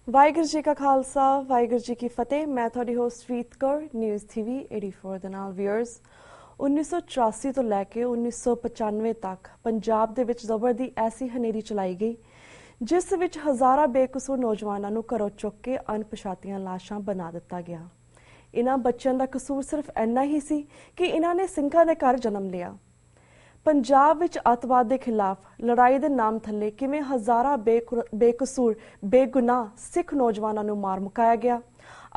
ਵਾਹਿਗੁਰੂ ਜੀ ਕਾ ਖਾਲਸਾ ਵਾਹਿਗੁਰੂ ਜੀ ਕੀ ਫਤਿਹ। ਮੈਂ ਤੁਹਾਡੀ ਹੋਸਟ ਰੀਤ ਕੌਰ, ਨਿਊਜ਼ ਟੀਵੀ 84 ਦੇ ਨਾਲ। ਵਿਊਅਰਸ, 1984 ਤੋਂ ਲੈ ਕੇ 1995 ਤੱਕ ਪੰਜਾਬ ਦੇ ਵਿੱਚ ਜ਼ਬਰ ਦੀ ਐਸੀ ਹਨੇਰੀ ਚਲਾਈ ਗਈ ਜਿਸ ਵਿੱਚ ਹਜ਼ਾਰਾਂ ਬੇਕਸੂਰ ਨੌਜਵਾਨਾਂ ਨੂੰ ਘਰੋਂ ਚੁੱਕ ਕੇ ਅਣਪਛਾਤੀਆਂ ਲਾਸ਼ਾਂ ਬਣਾ ਦਿੱਤਾ ਗਿਆ। ਇਹਨਾਂ ਬੱਚਿਆਂ ਦਾ ਕਸੂਰ ਸਿਰਫ ਇੰਨਾ ਹੀ ਸੀ ਕਿ ਇਹਨਾਂ ਨੇ ਸਿੰਘਾਂ ਦੇ ਘਰ ਜਨਮ ਲਿਆ। ਪੰਜਾਬ ਵਿੱਚ ਅੱਤਵਾਦ ਦੇ ਖਿਲਾਫ ਲੜਾਈ ਦੇ ਨਾਮ ਥੱਲੇ ਕਿਵੇਂ ਹਜ਼ਾਰਾਂ ਬੇਕਸੂਰ ਬੇਗੁਨਾਹ ਸਿੱਖ ਨੌਜਵਾਨਾਂ ਨੂੰ ਮਾਰ ਮੁਕਾਇਆ ਗਿਆ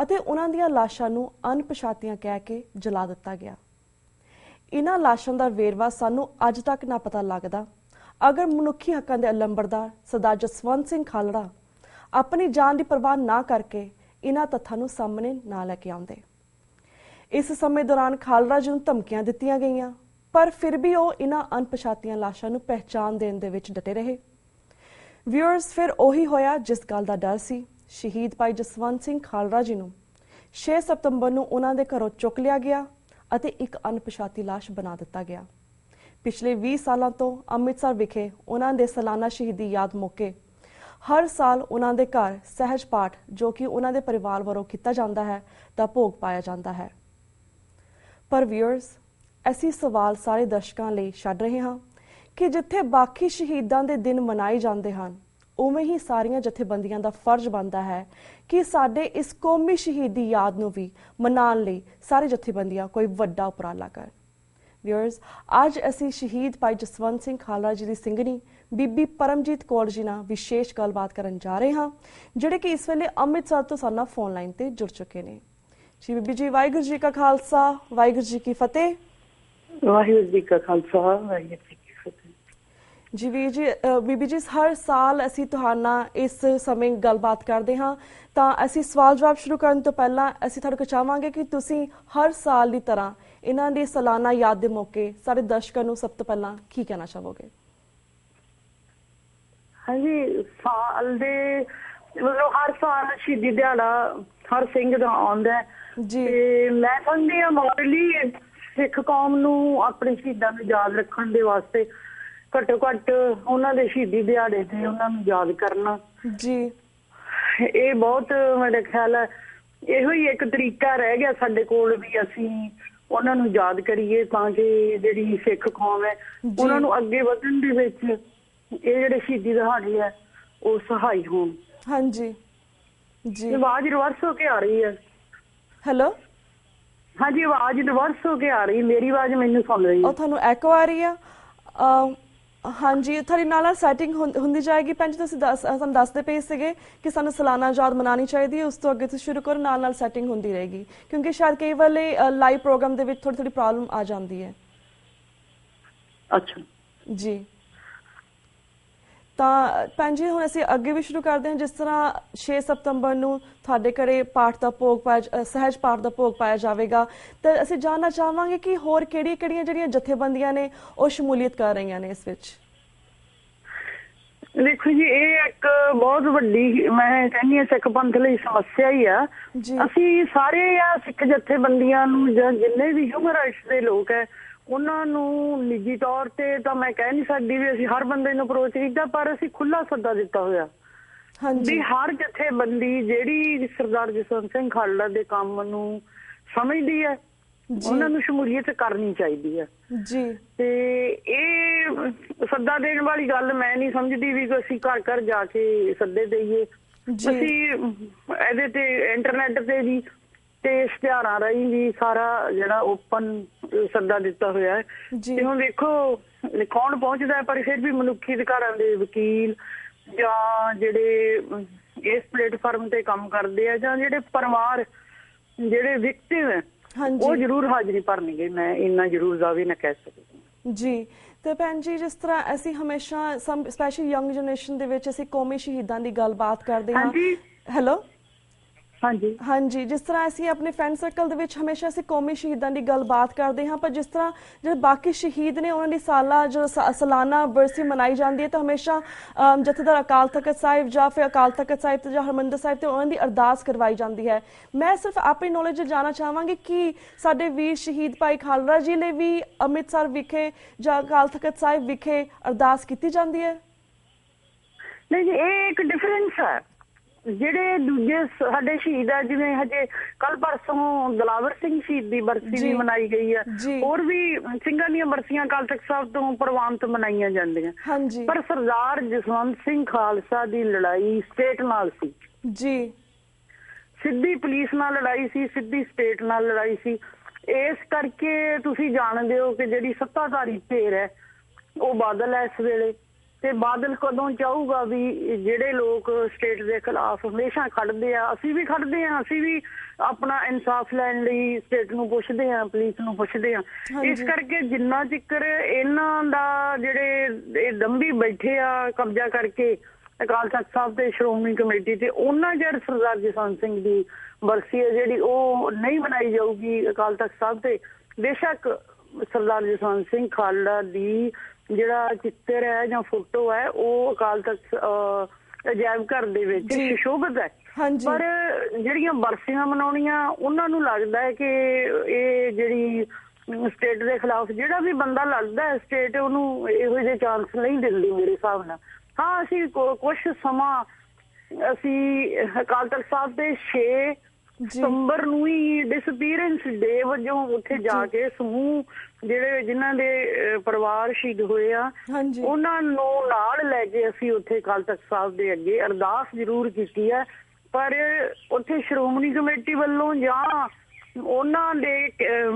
ਅਤੇ ਉਹਨਾਂ ਦੀਆਂ ਲਾਸ਼ਾਂ ਨੂੰ ਅਣਪਛਾਤੀਆਂ ਕਹਿ ਕੇ ਜਲਾ ਦਿੱਤਾ ਗਿਆ। ਇਹਨਾਂ ਲਾਸ਼ਾਂ ਦਾ ਵੇਰਵਾ ਸਾਨੂੰ ਅੱਜ ਤੱਕ ਨਾ ਪਤਾ ਲੱਗਦਾ ਅਗਰ ਮਨੁੱਖੀ ਹੱਕਾਂ ਦੇ ਅਲੰਬਰਦਾਰ ਸਰਦਾਰ ਜਸਵੰਤ ਸਿੰਘ ਖਾਲੜਾ ਆਪਣੀ ਜਾਨ ਦੀ ਪਰਵਾਹ ਨਾ ਕਰਕੇ ਇਹਨਾਂ ਤੱਥਾਂ ਨੂੰ ਸਾਹਮਣੇ ਨਾ ਲੈ ਕੇ ਆਉਂਦੇ। ਇਸ ਸਮੇਂ ਦੌਰਾਨ ਖਾਲੜਾ ਜੀ ਨੂੰ ਧਮਕੀਆਂ ਦਿੱਤੀਆਂ ਗਈਆਂ, ਪਰ ਫਿਰ ਵੀ ਉਹ ਇਹਨਾਂ ਅਣਪਛਾਤੀਆਂ ਲਾਸ਼ਾਂ ਨੂੰ ਪਹਿਚਾਣ ਦੇਣ ਦੇ ਵਿੱਚ ਡਟੇ ਰਹੇ। ਵਿਊਅਰਸ, ਫਿਰ ਉਹੀ ਹੋਇਆ ਜਿਸ ਗੱਲ ਦਾ ਡਰ ਸੀ। ਸ਼ਹੀਦ ਭਾਈ ਜਸਵੰਤ ਸਿੰਘ ਖਾਲੜਾ ਜੀ ਨੂੰ 6 ਸਤੰਬਰ ਨੂੰ ਉਹਨਾਂ ਦੇ ਘਰੋਂ ਚੁੱਕ ਲਿਆ ਗਿਆ ਅਤੇ ਇੱਕ ਅਣਪਛਾਤੀ ਲਾਸ਼ ਬਣਾ ਦਿੱਤਾ ਗਿਆ। ਪਿਛਲੇ 20 ਸਾਲਾਂ ਤੋਂ ਅੰਮ੍ਰਿਤਸਰ ਵਿਖੇ ਉਹਨਾਂ ਦੇ ਸਾਲਾਨਾ ਸ਼ਹੀਦੀ ਯਾਦ ਮੌਕੇ ਹਰ ਸਾਲ ਉਹਨਾਂ ਦੇ ਘਰ ਸਹਿਜ ਪਾਠ, ਜੋ ਕਿ ਉਹਨਾਂ ਦੇ ਪਰਿਵਾਰ ਵੱਲੋਂ ਕੀਤਾ ਜਾਂਦਾ ਹੈ, ਦਾ ਭੋਗ ਪਾਇਆ ਜਾਂਦਾ ਹੈ। ਪਰ ਵਿਊਅਰਸ, ਅਸੀਂ ਸਵਾਲ ਸਾਰੇ ਦਰਸ਼ਕਾਂ ਲਈ ਛੱਡ ਰਹੇ ਹਾਂ ਕਿ ਜਿੱਥੇ ਬਾਕੀ ਸ਼ਹੀਦਾਂ ਦੇ ਦਿਨ ਮਨਾਏ ਜਾਂਦੇ ਹਨ, ਉਵੇਂ ਹੀ ਸਾਰੀਆਂ ਜਥੇਬੰਦੀਆਂ ਦਾ ਫਰਜ਼ ਬਣਦਾ ਹੈ ਕਿ ਸਾਡੇ ਇਸ ਕੌਮੀ ਸ਼ਹੀਦੀ ਯਾਦ ਨੂੰ ਵੀ ਮਨਾਉਣ ਲਈ ਸਾਰੇ ਜਥੇਬੰਦੀਆਂ ਕੋਈ ਵੱਡਾ ਉਪਰਾਲਾ ਕਰਨ। ਵਿਊਅਰਸ, ਅੱਜ ਅਸੀਂ ਸ਼ਹੀਦ ਭਾਈ ਜਸਵੰਤ ਸਿੰਘ ਖਾਲੜਾ ਜੀ ਦੀ ਸਿੰਘਣੀ ਬੀਬੀ ਪਰਮਜੀਤ ਕੌਰ ਜੀ ਨਾਲ ਵਿਸ਼ੇਸ਼ ਗੱਲਬਾਤ ਕਰਨ ਜਾ ਰਹੇ ਹਾਂ, ਜਿਹੜੇ ਕਿ ਇਸ ਵੇਲੇ ਅੰਮ੍ਰਿਤਸਰ ਤੋਂ ਸਾਡੇ ਨਾਲ ਫੋਨ ਲਾਈਨ ਤੇ ਜੁੜ ਚੁੱਕੇ ਨੇ। ਜੀ ਬੀਬੀ ਜੀ, ਵਾਹਿਗੁਰੂ ਜੀ ਕਾ ਖਾਲਸਾ ਵਾਹਿਗੁਰੂ ਜੀ ਕੀ ਫਤਿਹ। ਵਾਹਿਗੁਰੂ ਜੀ ਕਾ ਖਾਲਸਾ ਵਾਹਿਗੁਰੂ ਜੀ ਕੀ ਫਤਿਹ। ਜੀ ਵੀਰ ਜੀ, ਬੀਬੀ ਜੀ, ਹਰ ਸਾਲ ਅਸੀਂ ਤੁਹਾਡਾ ਇਸ ਸਮੇਂ ਗੱਲਬਾਤ ਕਰਦੇ ਹਾਂ, ਤਾਂ ਅਸੀਂ ਸਵਾਲ ਜਵਾਬ ਸ਼ੁਰੂ ਕਰਨ ਤੋਂ ਪਹਿਲਾਂ ਅਸੀਂ ਤੁਹਾਡੇ ਕੋਲ ਚਾਹਾਂਗੇ ਕਿ ਤੁਸੀਂ ਹਰ ਸਾਲ ਦੀ ਤਰ੍ਹਾਂ ਇਹਨਾਂ ਦੀ ਸਾਲਾਨਾ ਯਾਦ ਦੇ ਮੌਕੇ ਸਾਡੇ ਦਰਸ਼ਕਾਂ ਨੂੰ ਸਭ ਤੋਂ ਪਹਿਲਾਂ ਕੀ ਕਹਿਣਾ ਚਾਹੋਗੇ? ਹਾਂਜੀ, ਸਾਲ ਦੇ ਮਤਲਬ ਹਰ ਸਾਲ ਸ਼ਹੀਦੀ ਦਿਹਾੜਾ ਹਰ ਸਿੰਘ ਦਾ ਆਉਂਦਾ ਜੀ, ਤੇ ਮੈਂ ਸਮਝਦੀ ਹਾਂ ਮੋਰਲੀ ਸਿੱਖ ਕੌਮ ਨੂੰ ਆਪਣੇ ਸ਼ਹੀਦਾਂ ਨੂੰ ਯਾਦ ਰੱਖਣ ਦੇ ਵਾਸਤੇ ਘੱਟੋ ਘੱਟ ਉਹਨਾਂ ਦੇ ਸ਼ਹੀਦੀ ਦਿਹਾੜੇ ਤੇ ਉਹਨਾਂ ਨੂੰ ਯਾਦ ਕਰਨਾ ਜੀ, ਇਹ ਬਹੁਤ ਮੇਰਾ ਖਿਆਲ ਹੈ ਇਹੋ ਹੀ ਇੱਕ ਤਰੀਕਾ ਰਹਿ ਗਿਆ ਸਾਡੇ ਕੋਲ ਵੀ ਅਸੀਂ ਉਹਨਾਂ ਨੂੰ ਯਾਦ ਕਰੀਏ ਤਾਂ ਕਿ ਜਿਹੜੀ ਸਿੱਖ ਕੌਮ ਹੈ ਉਹਨਾਂ ਨੂੰ ਅੱਗੇ ਵਧਣ ਦੇ ਵਿੱਚ ਇਹ ਜਿਹੜੇ ਸ਼ਹੀਦੀ ਦਿਹਾੜੇ ਹੈ ਉਹ ਸਹਾਈ ਹੋਣ। ਹਾਂਜੀ ਜੀ, ਆਵਾਜ਼ ਰਿਵਰਸ ਹੋ ਕੇ ਆ ਰਹੀ ਹੈ। ਹੈਲੋ, ਹਾਂਜੀ, ਆਵਾਜ਼ ਰਿਵਰਸ ਹੋ ਕੇ ਆ ਰਹੀ, ਮੇਰੀ ਆਵਾਜ਼ ਮੈਨੂੰ ਸੁਣ ਰਹੀ ਹੈ? ਉਹ ਤੁਹਾਨੂੰ ਐਕੋ ਆ ਰਹੀ ਆ? ਹਾਂਜੀ, ਤੁਹਾਡੀ ਨਾਲ ਸੈਟਿੰਗ ਹੁੰਦੀ ਜਾਏਗੀ। ਭੈਣ ਜੀ, ਤੁਸੀਂ ਸਾਨੂੰ ਦੱਸਦੇ ਪਏ ਸੀਗੇ ਕਿ ਸਾਨੂੰ ਸਾਲਾਨਾ ਯਾਦ ਮਨਾਉਣੀ ਚਾਹੀਦੀ ਹੈ, ਉਸ ਤੋਂ ਅੱਗੇ ਤੁਸੀਂ ਸ਼ੁਰੂ ਕਰੋ, ਨਾਲ ਸੈਟਿੰਗ ਹੁੰਦੀ ਰਹੇਗੀ, ਕਿਉਂਕਿ ਸ਼ਾਇਦ ਕਈ ਵੇਲੇ ਲਾਈਵ ਪ੍ਰੋਗਰਾਮ ਦੇ ਵਿੱਚ ਥੋੜੀ ਪ੍ਰੋਬਲਮ ਆ ਜਾਂਦੀ ਹੈ। ਅੱਛਾ ਜੀ, ਤਾਂ ਭੈਣ ਜੀ ਹੁਣ ਅਸੀਂ ਅੱਗੇ ਵੀ ਸ਼ੁਰੂ ਕਰਦੇ ਹਾਂ। ਜਿਸ ਤਰ੍ਹਾਂ 6 ਸਤੰਬਰ ਨੂੰ ਤੁਹਾਡੇ ਘਰੇ ਪਾਠ ਦਾ ਭੋਗ ਪਾਇਆ, ਸਹਿਜ ਪਾਠ ਦਾ ਭੋਗ ਪਾਇਆ ਜਾਵੇਗਾ, ਤਾਂ ਅਸੀਂ ਜਾਣਨਾ ਚਾਹਾਂਗੇ ਕਿ ਹੋਰ ਕਿਹੜੀਆਂ ਜਿਹੜੀਆਂ ਜਥੇਬੰਦੀਆਂ ਨੇ ਉਹ ਸ਼ਮੂਲੀਅਤ ਕਰ ਰਹੀਆਂ ਨੇ ਇਸ ਵਿੱਚ? ਦੇਖੋ ਜੀ, ਇਹ ਇੱਕ ਬਹੁਤ ਵੱਡੀ ਮੈਂ ਕਹਿੰਦੀ ਹਾਂ ਸਿੱਖ ਪੰਥ ਲਈ ਸਮੱਸਿਆ ਹੀ ਆ। ਅਸੀਂ ਸਾਰੇ ਆ ਸਿੱਖ ਜਥੇਬੰਦੀਆਂ ਨੂੰ ਜਾਂ ਜਿੰਨੇ ਵੀ ਹਿਊਮਨ ਰਾਈਟਸ ਦੇ ਲੋਕ ਹੈ ਉਹਨਾਂ ਨੂੰ ਨਿੱਜੀ ਤੌਰ ਤੇ ਤਾਂ ਮੈਂ ਕਹਿ ਨਹੀਂ ਸਕਦੀ ਵੀ ਅਸੀਂ ਹਰ ਬੰਦੇ ਨੂੰ ਅਪਰੋਚ ਕੀਤਾ, ਪਰ ਅਸੀਂ ਖੁੱਲਾ ਸੱਦਾ ਦਿੱਤਾ ਹੋਇਆ ਵੀ ਹਰ ਜਥੇਬੰਦੀ ਜਿਹੜੀ ਸਰਦਾਰ ਜਸਵੰਤ ਸਿੰਘ ਖਾਲੜਾ ਦੇ ਕੰਮ ਨੂੰ ਸਮਝਦੀ ਹੈ ਉਹਨਾਂ ਨੂੰ ਸ਼ਮੂਲੀਅਤ ਕਰਨੀ ਚਾਹੀਦੀ ਹੈ ਜੀ। ਤੇ ਇਹ ਸੱਦਾ ਦੇਣ ਵਾਲੀ ਗੱਲ ਮੈਂ ਨਹੀਂ ਸਮਝਦੀ ਵੀ ਅਸੀਂ ਘਰ ਘਰ ਜਾ ਕੇ ਸੱਦੇ ਦੇਈਏ। ਅਸੀਂ ਇਹਦੇ ਤੇ ਇੰਟਰਨੈਟ ਤੇ ਵੀ ਤੇ ਇਸ਼ਤਿਹਾਰਾਂ ਰਾਹੀਂ ਵੀ ਸਾਰਾ ਜਿਹੜਾ ਓਪਨ ਸੱਦਾ ਦਿੱਤਾ ਹੋਇਆ ਹੈ। ਤੇ ਹੁਣ ਵੇਖੋ ਕੌਣ ਪਹੁੰਚਦਾ, ਪਰ ਫਿਰ ਵੀ ਮਨੁੱਖੀ ਅਧਿਕਾਰਾਂ ਦੇ ਵਕੀਲ ਜਾਂ ਜਿਹੜੇ ਇਸ ਪਲੇਟਫਾਰਮ ਤੇ ਕੰਮ ਕਰਦੇ ਆ ਜਾਂ ਜਿਹੜੇ ਪਰਿਵਾਰ ਜਿਹੜੇ ਵਿਕਟਿਮ ਹੈ ਉਹ ਜ਼ਰੂਰ ਹਾਜ਼ਰੀ ਭਰਨਗੇ। ਮੈਂ ਇੰਨਾ ਜ਼ਰੂਰ ਦਾਅਵੇ ਨਾ ਕਹਿ ਸਕਦੀ ਜੀ। ਤੇ ਭੈਣ ਜੀ, ਜਿਸ ਤਰ੍ਹਾਂ ਅਸੀਂ ਹਮੇਸ਼ਾ ਸਪੈਸ਼ਲੀ ਯੰਗ ਜਨਰੇਸ਼ਨ ਦੇ ਵਿੱਚ ਅਸੀਂ ਕੌਮੀ ਸ਼ਹੀਦਾਂ ਦੀ ਗੱਲਬਾਤ ਕਰਦੇ ਹਾਂ। ਹੈਲੋ, ਹਾਂਜੀ ਹਾਂਜੀ, ਜਿਸ ਤਰ੍ਹਾਂ ਅਸੀਂ ਆਪਣੇ ਫਰੈਂਡ ਸਰਕਲ ਦੇ ਵਿੱਚ ਹਮੇਸ਼ਾ ਅਸੀਂ ਕੌਮੀ ਸ਼ਹੀਦਾਂ ਦੀ ਗੱਲਬਾਤ ਕਰਦੇ ਹਾਂ, ਪਰ ਜਿਸ ਤਰ੍ਹਾਂ ਜਿਹੜੇ ਬਾਕੀ ਸ਼ਹੀਦ ਨੇ ਉਹਨਾਂ ਦੀ ਸਾਲਾਨਾ ਬਰਸੀ ਮਨਾਈ ਜਾਂਦੀ ਹੈ ਤਾਂ ਹਮੇਸ਼ਾ ਜਥੇਦਾਰ ਅਕਾਲ ਤਖਤ ਸਾਹਿਬ ਜਾਂ ਫਿਰ ਅਕਾਲ ਤਖਤ ਸਾਹਿਬ ਤੇ ਜਾਂ ਹਰਿਮੰਦਰ ਸਾਹਿਬ ਤੇ ਉਹਨਾਂ ਦੀ ਅਰਦਾਸ ਕਰਵਾਈ ਜਾਂਦੀ ਹੈ। ਮੈਂ ਸਿਰਫ ਆਪਣੀ ਨੌਲੇਜ ਜਾਣਨਾ ਚਾਹਾਂਗੀ ਕਿ ਸਾਡੇ ਵੀਰ ਸ਼ਹੀਦ ਭਾਈ ਖਾਲੜਾ ਜੀ ਲਈ ਵੀ ਅੰਮ੍ਰਿਤਸਰ ਵਿਖੇ ਜਾਂ ਅਕਾਲ ਤਖਤ ਸਾਹਿਬ ਵਿਖੇ ਅਰਦਾਸ ਕੀਤੀ ਜਾਂਦੀ ਹੈ? ਨਹੀਂ ਜੀ, ਇਹ ਇੱਕ ਡਿਫਰੈਂਸ ਹੈ। ਜਿਹੜੇ ਦੂਜੇ ਸਾਡੇ ਸ਼ਹੀਦ ਆ, ਜਿਵੇਂ ਹਜੇ ਕੱਲ ਪਰਸੋਂ ਦਿਲਾਵਰ ਸਿੰਘ ਸ਼ਹੀਦ ਦੀ ਬਰਸੀ ਵੀ ਮਨਾਈ ਗਈ ਆ, ਹੋਰ ਵੀ ਸਿੰਘਾਂ ਦੀਆਂ ਬਰਸੀਆਂ ਅਕਾਲ ਤਖਤ ਸਾਹਿਬ ਤੋਂ ਪ੍ਰਵਾਨਿਤ ਮਨਾਈਆਂ ਜਾਂਦੀਆਂ। ਪਰ ਸਰਦਾਰ ਜਸਵੰਤ ਸਿੰਘ ਖਾਲਸਾ ਦੀ ਲੜਾਈ ਸਟੇਟ ਨਾਲ ਸੀ ਜੀ, ਸਿੱਧੀ ਪੁਲਿਸ ਨਾਲ ਲੜਾਈ ਸੀ, ਸਿੱਧੀ ਸਟੇਟ ਨਾਲ ਲੜਾਈ ਸੀ। ਇਸ ਕਰਕੇ ਤੁਸੀਂ ਜਾਣਦੇ ਹੋ ਕਿ ਜਿਹੜੀ ਸੱਤਾਧਾਰੀ ਧਿਰ ਹੈ ਉਹ ਬਾਦਲ ਹੈ ਇਸ ਵੇਲੇ, ਤੇ ਬਾਦਲ ਕਦੋਂ ਚਾਹੂਗਾ ਵੀ ਜਿਹੜੇ ਲੋਕ ਸਟੇਟ ਦੇ ਖਿਲਾਫ ਹਮੇਸ਼ਾ ਖੜਦੇ ਆ, ਅਸੀਂ ਵੀ ਖੜਦੇ ਆ, ਅਸੀਂ ਵੀ ਆਪਣਾ ਇਨਸਾਫ ਲੈਣ ਲਈ ਸਟੇਟ ਨੂੰ ਪੁੱਛਦੇ ਆ, ਪੁਲਿਸ ਨੂੰ ਪੁੱਛਦੇ ਆ। ਇਸ ਕਰਕੇ ਜਿੰਨਾ ਚਿਰ ਇਹਨਾਂ ਦਾ ਜਿਹੜੇ ਇਹ ਦੰਭੀ ਬੈਠੇ ਆ ਕਬਜ਼ਾ ਕਰਕੇ ਅਕਾਲ ਤਖਤ ਸਾਹਿਬ ਤੇ ਸ਼੍ਰੋਮਣੀ ਕਮੇਟੀ ਤੇ, ਉਹਨਾਂ ਚਿਰ ਸਰਦਾਰ ਜਸਵੰਤ ਸਿੰਘ ਦੀ ਬਰਸੀ ਹੈ ਜਿਹੜੀ ਉਹ ਨਹੀਂ ਮਨਾਈ ਜਾਊਗੀ ਅਕਾਲ ਤਖਤ ਸਾਹਿਬ ਤੇ। ਬੇਸ਼ੱਕ ਸਰਦਾਰ ਜਸਵੰਤ ਸਿੰਘ ਖਾਲੜਾ ਦੀ ਜਿਹੜਾ ਚਿੱਤਰ ਹੈ ਜਾਂ ਫੋਟੋ ਹੈ ਉਹ ਅਕਾਲ ਤਖਤ ਅਜਾਇਬ ਘਰ ਦੇ ਵਿੱਚ ਸੁਸ਼ੋਭਿਤ ਹੈ, ਪਰ ਜਿਹੜੀਆਂ ਬਰਸੀਆਂ ਮਨਾਉਣੀਆਂ ਉਹਨਾਂ ਨੂੰ ਲੱਗਦਾ ਹੈ ਕਿ ਇਹ ਜਿਹੜੀ ਸਟੇਟ ਦੇ ਖਿਲਾਫ ਜਿਹੜਾ ਵੀ ਬੰਦਾ ਲੜਦਾ ਹੈ ਸਟੇਟ ਉਹਨੂੰ ਇਹੋ ਜਿਹੇ ਚਾਂਸ ਨਹੀਂ ਦਿੰਦੀ ਮੇਰੇ ਹਿਸਾਬ ਨਾਲ। ਹਾਂ, ਅਸੀਂ ਕੁਛ ਸਮਾਂ ਅਸੀਂ ਅਕਾਲ ਤਖਤ ਸਾਹਿਬ ਦੇ 6 ਸਤੰਬਰ ਨੂੰ ਹੀ ਡਿਸਅਪੀਅਰੈਂਸ ਡੇ ਵਜੋਂ ਉੱਥੇ ਜਾ ਕੇ ਸਮੂਹ ਜਿਹੜੇ ਜਿਨ੍ਹਾਂ ਦੇ ਪਰਿਵਾਰ ਸ਼ਹੀਦ ਹੋਏ ਆ ਉਹਨਾਂ ਨੂੰ ਨਾਲ ਲੈ ਕੇ ਅਸੀਂ ਉੱਥੇ ਅਕਾਲ ਤਖਤ ਸਾਹਿਬ ਦੇ ਅੱਗੇ ਅਰਦਾਸ ਜ਼ਰੂਰ ਕੀਤੀ ਹੈ, ਪਰ ਉੱਥੇ ਸ਼੍ਰੋਮਣੀ ਕਮੇਟੀ ਵੱਲੋਂ ਜਾਂ ਉਹਨਾਂ ਦੇ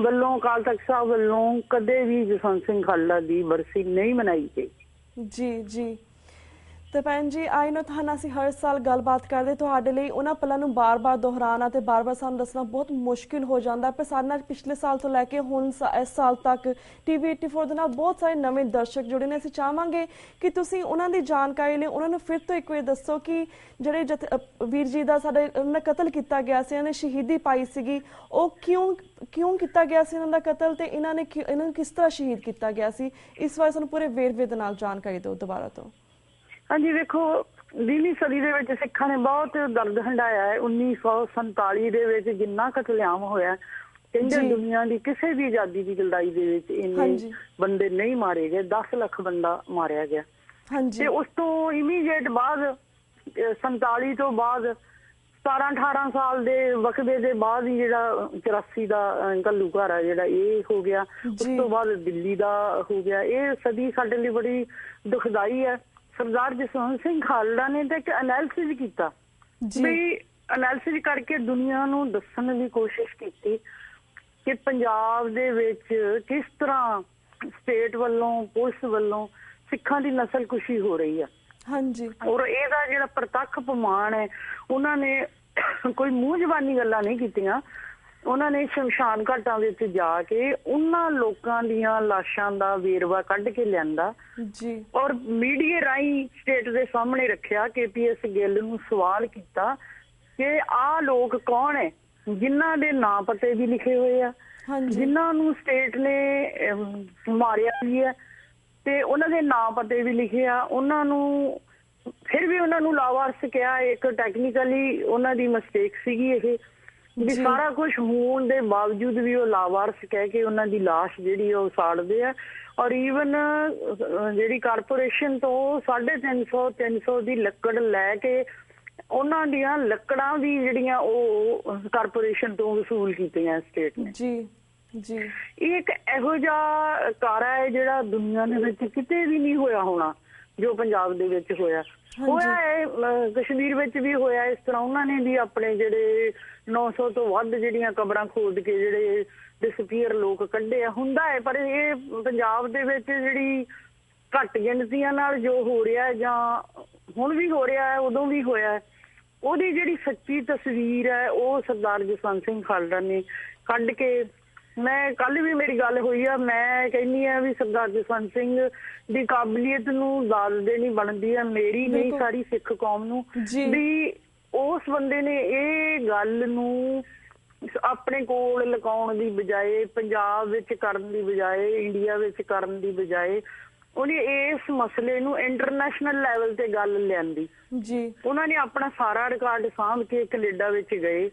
ਵੱਲੋਂ ਅਕਾਲ ਤਖਤ ਸਾਹਿਬ ਵੱਲੋਂ ਕਦੇ ਵੀ ਜਸਵੰਤ ਸਿੰਘ ਖਾਲੜਾ ਦੀ ਬਰਸੀ ਨਹੀਂ ਮਨਾਈ ਗਈ। ਜੀ ਤੇ ਭੈਣ ਜੀ, ਆਈ ਨੋ ਤੁਹਾਨੂੰ ਅਸੀਂ ਹਰ ਸਾਲ ਗੱਲਬਾਤ ਕਰਦੇ, ਤੁਹਾਡੇ ਲਈ ਉਹਨਾਂ ਪਲਾਂ ਨੂੰ ਬਾਰ-ਬਾਰ ਦੁਹਰਾਉਣਾ ਤੇ ਬਾਰ-ਬਾਰ ਸਾਨੂੰ ਦੱਸਣਾ ਬਹੁਤ ਮੁਸ਼ਕਿਲ ਹੋ ਜਾਂਦਾ, ਪਰ ਸਾਡੇ ਨਾਲ ਪਿਛਲੇ ਸਾਲ ਤੋਂ ਲੈ ਕੇ ਹੁਣ ਇਸ ਸਾਲ ਤੱਕ TV 84 ਦੇ ਨਾਲ ਬਹੁਤ ਸਾਰੇ ਨਵੇਂ ਦਰਸ਼ਕ ਜੁੜੇ ਨੇ। ਅਸੀਂ ਚਾਹਾਂਗੇ ਕਿ ਤੁਸੀਂ ਉਹਨਾਂ ਦੀ ਜਾਣਕਾਰੀ ਲਈ ਉਹਨਾਂ ਨੂੰ ਫਿਰ ਤੋਂ ਇੱਕ ਵਾਰ ਦੱਸੋ ਕਿ ਜਿਹੜੇ ਵੀਰ ਜੀ ਦਾ ਸਾਡੇ ਉਹਨਾਂ ਕਤਲ ਕੀਤਾ ਗਿਆ ਸੀ, ਇਹਨਾਂ ਨੇ ਸ਼ਹੀਦੀ ਪਾਈ ਸੀਗੀ, ਉਹ ਕਿਉਂ ਕੀਤਾ ਗਿਆ ਸੀ ਇਹਨਾਂ ਦਾ ਕਤਲ, ਤੇ ਇਹਨਾਂ ਨੂੰ ਕਿਸ ਤਰ੍ਹਾਂ ਸ਼ਹੀਦ ਕੀਤਾ ਗਿਆ ਸੀ। ਇਸ ਬਾਰੇ ਸਾਨੂੰ ਪੂਰੇ ਵੇਰਵੇ ਦੇ ਨਾਲ ਜਾਣਕਾਰੀ ਦਿਓ ਦੁਬਾਰਾ ਤੋਂ। ਹਾਂਜੀ, ਵੇਖੋ 20ਵੀਂ ਸਦੀ ਦੇ ਵਿੱਚ ਸਿੱਖਾਂ ਨੇ ਬਹੁਤ ਦਰਦ ਹੰਢਾਇਆ ਹੈ। 1947 ਦੇ ਵਿੱਚ ਜਿੰਨਾ ਕਤਲੇਆਮ ਹੋਇਆ, ਕਹਿੰਦੇ ਦੁਨੀਆ ਦੀ ਕਿਸੇ ਵੀ ਆਜ਼ਾਦੀ ਦੀ ਲੜਾਈ ਦੇ ਵਿੱਚ ਇੰਨੇ ਬੰਦੇ ਨਹੀਂ ਮਾਰੇ ਗਏ, 10 ਲੱਖ ਬੰਦਾ ਮਾਰਿਆ ਗਿਆ। ਤੇ ਉਸ ਤੋਂ ਇਮੀਡੀਏਟ ਬਾਅਦ 47 ਤੋਂ ਬਾਅਦ 17-18 ਸਾਲ ਦੇ ਵਕਫੇ ਦੇ ਬਾਅਦ ਹੀ ਜਿਹੜਾ 84 ਦਾ ਘੱਲੂਘਾਰਾ ਜਿਹੜਾ ਇਹ ਹੋ ਗਿਆ, ਉਸ ਤੋਂ ਬਾਅਦ ਦਿੱਲੀ ਦਾ ਹੋ ਗਿਆ। ਇਹ ਸਦੀ ਸਾਡੇ ਲਈ ਬੜੀ ਦੁਖਦਾਈ ਹੈ। ਸਰਦਾਰ ਜਸਵੰਤ ਸਿੰਘ ਖਾਲੜਾ ਨੇ ਤਾਂ ਇੱਕ ਐਨਾਲਿਸਿਸ ਕੀਤਾ, ਵੀ ਐਨਾਲਿਸਿਸ ਕਰਕੇ ਦੁਨੀਆ ਨੂੰ ਦੱਸਣ ਦੀ ਕੋਸ਼ਿਸ਼ ਕੀਤੀ ਕਿ ਪੰਜਾਬ ਦੇ ਵਿੱਚ ਕਿਸ ਤਰ੍ਹਾਂ ਸਟੇਟ ਵੱਲੋਂ ਪੁਲਿਸ ਵੱਲੋਂ ਸਿੱਖਾਂ ਦੀ ਨਸਲਕੁਸ਼ੀ ਹੋ ਰਹੀ ਆ। ਔਰ ਇਹਦਾ ਜਿਹੜਾ ਪ੍ਰਤੱਖ ਪ੍ਰਮਾਣ ਹੈ, ਉਹਨਾਂ ਨੇ ਕੋਈ ਮੂੰਹ ਜ਼ਬਾਨੀ ਗੱਲਾਂ ਨਹੀਂ ਕੀਤੀਆਂ, ਉਹਨਾਂ ਨੇ ਸ਼ਮਸ਼ਾਨ ਘਾਟਾਂ ਵਿੱਚ ਜਾ ਕੇ ਉਹਨਾਂ ਲੋਕਾਂ ਦੀਆਂ ਲਾਸ਼ਾਂ ਦਾ ਵੇਰਵਾ ਕੱਢ ਕੇ ਲਿਆਂਦਾ ਔਰ ਮੀਡੀਆ ਰਾਹੀਂ ਸਟੇਟ ਦੇ ਸਾਹਮਣੇ ਰੱਖਿਆ। KPS ਗਿੱਲ ਨੂੰ ਸਵਾਲ ਕੀਤਾ ਕਿ ਆਹ ਲੋਕ ਕੌਣ ਹੈ ਜਿਨ੍ਹਾਂ ਦੇ ਨਾਂ ਪਤੇ ਵੀ ਲਿਖੇ ਹੋਏ ਆ, ਜਿਨ੍ਹਾਂ ਨੂੰ ਸਟੇਟ ਨੇ ਮਾਰਿਆ ਵੀ ਹੈ ਤੇ ਉਹਨਾਂ ਦੇ ਨਾਂ ਪਤੇ ਵੀ ਲਿਖੇ ਆ, ਉਹਨਾਂ ਨੂੰ ਫਿਰ ਵੀ ਉਹਨਾਂ ਨੂੰ ਲਾਵਾਰਸ ਕਿਹਾ। ਇੱਕ ਟੈਕਨੀਕਲੀ ਉਹਨਾਂ ਦੀ ਮਿਸਟੇਕ ਸੀਗੀ ਇਹ, ਵੀ ਸਾਰਾ ਕੁਝ ਹੋਣ ਦੇ ਬਾਵਜੂਦ ਵੀ ਉਹ ਲਾਵਾਰਸ ਕਹਿ ਕੇ ਉਹਨਾਂ ਦੀ ਲਾਸ਼ ਜਿਹੜੀ ਉਹ ਸਾੜਦੇ ਆ। ਔਰ ਈਵਨ ਜਿਹੜੀ ਕਾਰਪੋਰੇਸ਼ਨ ਤੋਂ 350 ਦੀ ਲੱਕੜ ਲੈ ਕੇ ਉਹਨਾਂ ਦੀਆਂ ਲੱਕੜਾਂ ਵੀ ਜਿਹੜੀਆਂ ਉਹ ਕਾਰਪੋਰੇਸ਼ਨ ਤੋਂ ਵਸੂਲ ਕੀਤੀਆਂ ਸਟੇਟ ਨੇ। ਇਹ ਇੱਕ ਇਹੋ ਜਿਹਾ ਕਾਰਾ ਹੈ ਜਿਹੜਾ ਦੁਨੀਆ ਦੇ ਵਿੱਚ ਕਿਤੇ ਵੀ ਨਹੀਂ ਹੋਇਆ ਹੋਣਾ ਜੋ ਪੰਜਾਬ ਦੇ ਵਿੱਚ ਹੋਇਆ ਹੈ। ਕਸ਼ਮੀਰ ਵਿੱਚ ਵੀ ਹੋਇਆ ਇਸ ਤਰ੍ਹਾਂ। ਉਹਨਾਂ ਨੇ ਵੀ ਆਪਣੇ ਜਿਹੜੇ 900 ਤੋਂ ਵੱਧ ਜਿਹੜੀਆਂ ਕਬਰਾਂ ਖੋਦ ਕੇ ਜਿਹੜੇ ਡਿਸਪੀਅਰ ਲੋਕ ਕੱਢੇ ਆ, ਹੁੰਦਾ ਹੈ। ਪਰ ਇਹ ਪੰਜਾਬ ਦੇ ਵਿੱਚ ਜਿਹੜੀ ਘੱਟ ਗਿਣਤੀਆਂ ਨਾਲ ਜੋ ਹੋ ਰਿਹਾ ਜਾਂ ਹੁਣ ਵੀ ਹੋ ਰਿਹਾ ਹੈ, ਉਦੋਂ ਵੀ ਹੋਇਆ, ਉਹਦੀ ਜਿਹੜੀ ਸੱਚੀ ਤਸਵੀਰ ਹੈ ਉਹ ਸਰਦਾਰ ਜਸਵੰਤ ਸਿੰਘ ਖਾਲੜਾ ਨੇ ਕੱਢ ਕੇ। ਮੈਂ ਕੱਲ ਵੀ ਮੇਰੀ ਗੱਲ ਹੋਈ ਆ, ਮੈਂ ਕਹਿੰਦੀ ਆ ਵੀ ਸਰਦਾਰ ਜਸਵੰਤ ਸਿੰਘ ਦੀ ਕਾਬਲੀਅਤ ਨੂੰ ਦਾਦ ਦੇਣੀ ਬਣਦੀ ਹੈ, ਮੇਰੀ ਨਹੀਂ ਸਾਰੀ ਸਿੱਖ ਕੌਮ ਨੂੰ। ਵੀ ਉਸ ਬੰਦੇ ਨੇ ਇਹ ਗੱਲ ਨੂੰ ਆਪਣੇ ਕੋਲ ਲਗਾਉਣ ਦੀ ਬਜਾਏ, ਪੰਜਾਬ ਵਿੱਚ ਕਰਨ ਦੀ ਬਜਾਏ, ਇੰਡੀਆ ਵਿੱਚ ਕਰਨ ਦੀ ਬਜਾਏ, ਉਹਨੇ ਇਸ ਮਸਲੇ ਨੂੰ ਇੰਟਰਨੈਸ਼ਨਲ ਲੈਵਲ ਤੇ ਗੱਲ ਲਿਆਂਦੀ। ਉਹਨਾਂ ਨੇ ਆਪਣਾ ਸਾਰਾ ਰਿਕਾਰਡ ਸਾਂਭ ਕੇ ਕੈਨੇਡਾ ਵਿੱਚ ਗਏ,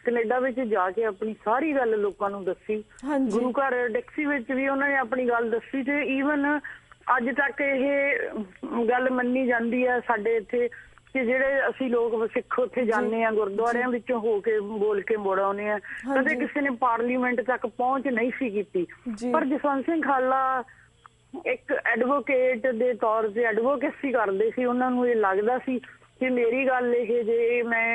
ਕੈਨੇਡਾ ਵਿੱਚ ਜਾ ਕੇ ਆਪਣੀ ਸਾਰੀ ਗੱਲ ਲੋਕਾਂ ਨੂੰ ਦੱਸੀ। ਗੁਰੂ ਘਰ ਡਿਕਸੀ ਵਿੱਚ ਵੀ ਉਹਨਾਂ ਨੇ ਆਪਣੀ ਗੱਲ ਦੱਸੀ ਤੇ ਈਵਨ ਅੱਜ ਤੱਕ ਇਹ ਗੱਲ ਮੰਨੀ ਜਾਂਦੀ ਹੈ ਸਾਡੇ ਇੱਥੇ ਕਿ ਜਿਹੜੇ ਅਸੀਂ ਲੋਕ ਸਿੱਖ ਉੱਥੇ ਜਾਂਦੇ ਆ ਗੁਰਦੁਆਰਿਆਂ ਵਿੱਚੋਂ ਹੋ ਕੇ ਬੋਲ ਕੇ ਮੁੜ ਆਉਂਦੇ ਆ, ਕਦੇ ਕਿਸੇ ਨੇ ਪਾਰਲੀਮੈਂਟ ਤੱਕ ਪਹੁੰਚ ਨਹੀਂ ਸੀ ਕੀਤੀ। ਪਰ ਜਸਵੰਤ ਸਿੰਘ ਖਾਲੜਾ ਇੱਕ ਐਡਵੋਕੇਟ ਦੇ ਤੌਰ ਤੇ ਐਡਵੋਕੇਸੀ ਕਰਦੇ ਸੀ। ਉਹਨਾਂ ਨੂੰ ਇਹ ਲੱਗਦਾ ਸੀ ਕਿ ਮੇਰੀ ਗੱਲ ਇਹ ਜੇ ਮੈਂ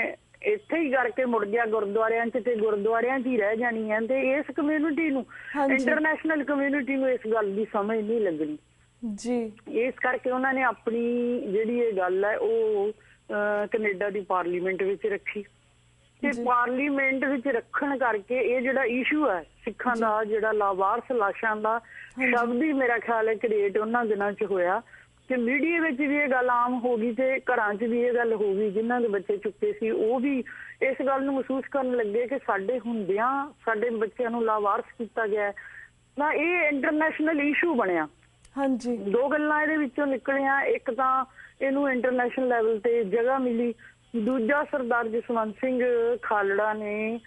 ਇੱਥੇ ਹੀ ਕਰਕੇ ਮੁੜ ਗਿਆ ਗੁਰਦੁਆਰਿਆਂ 'ਚ ਤੇ ਗੁਰਦੁਆਰਿਆਂ 'ਚ ਹੀ ਰਹਿ ਜਾਣੀ ਹੈ, ਤੇ ਇਸ ਕਮਿਊਨਿਟੀ ਨੂੰ, ਇੰਟਰਨੈਸ਼ਨਲ ਕਮਿਊਨਿਟੀ ਨੂੰ ਇਸ ਗੱਲ ਦੀ ਸਮਝ ਨਹੀਂ ਲੱਗਣੀ ਜੀ। ਇਸ ਕਰਕੇ ਉਹਨਾਂ ਨੇ ਆਪਣੀ ਜਿਹੜੀ ਇਹ ਗੱਲ ਹੈ ਉਹ ਕੈਨੇਡਾ ਦੀ ਪਾਰਲੀਮੈਂਟ ਵਿੱਚ ਰੱਖੀ, ਤੇ ਪਾਰਲੀਮੈਂਟ ਵਿੱਚ ਰੱਖਣ ਕਰਕੇ ਇਹ ਜਿਹੜਾ ਇਸ਼ੂ ਹੈ ਸਿੱਖਾਂ ਦਾ, ਜਿਹੜਾ ਲਾਵਾਰਸ ਲਾਸ਼ਾਂ ਦਾ ਸ਼ਬਦ ਹੀ ਮੇਰਾ ਖਿਆਲ ਹੈ ਕ੍ਰੀਏਟ ਉਹਨਾਂ ਦਿਨਾਂ 'ਚ ਹੋਇਆ, ਤੇ ਮੀਡੀਆ ਵਿੱਚ ਵੀ ਇਹ ਗੱਲ ਆਮ ਹੋ ਗਈ ਤੇ ਘਰਾਂ 'ਚ ਵੀ ਇਹ ਗੱਲ ਹੋ ਗਈ। ਜਿਨ੍ਹਾਂ ਦੇ ਬੱਚੇ ਚੁੱਕੇ ਸੀ ਉਹ ਵੀ ਇਸ ਗੱਲ ਨੂੰ ਮਹਿਸੂਸ ਕਰਨ ਲੱਗੇ ਕਿ ਸਾਡੇ ਹੁੰਦਿਆਂ ਸਾਡੇ ਬੱਚਿਆਂ ਨੂੰ ਲਾਵਾਰਸ ਕੀਤਾ ਗਿਆ, ਤਾਂ ਇਹ ਇੰਟਰਨੈਸ਼ਨਲ ਇਸ਼ੂ ਬਣਿਆ। ਹਾਂਜੀ, ਦੋ ਗੱਲਾਂ ਇਹਦੇ ਵਿੱਚੋਂ ਨਿਕਲੀਆਂ, ਇੱਕ ਤਾਂ ਇਹਨੂੰ ਇੰਟਰਨੈਸ਼ਨਲ ਲੈਵਲ ਤੇ ਜਗ੍ਹਾ ਮਿਲੀ, ਦੂਜਾ ਸਰਦਾਰ ਜਸਵੰਤ ਸਿੰਘ ਖਾਲੜਾ ਨੇ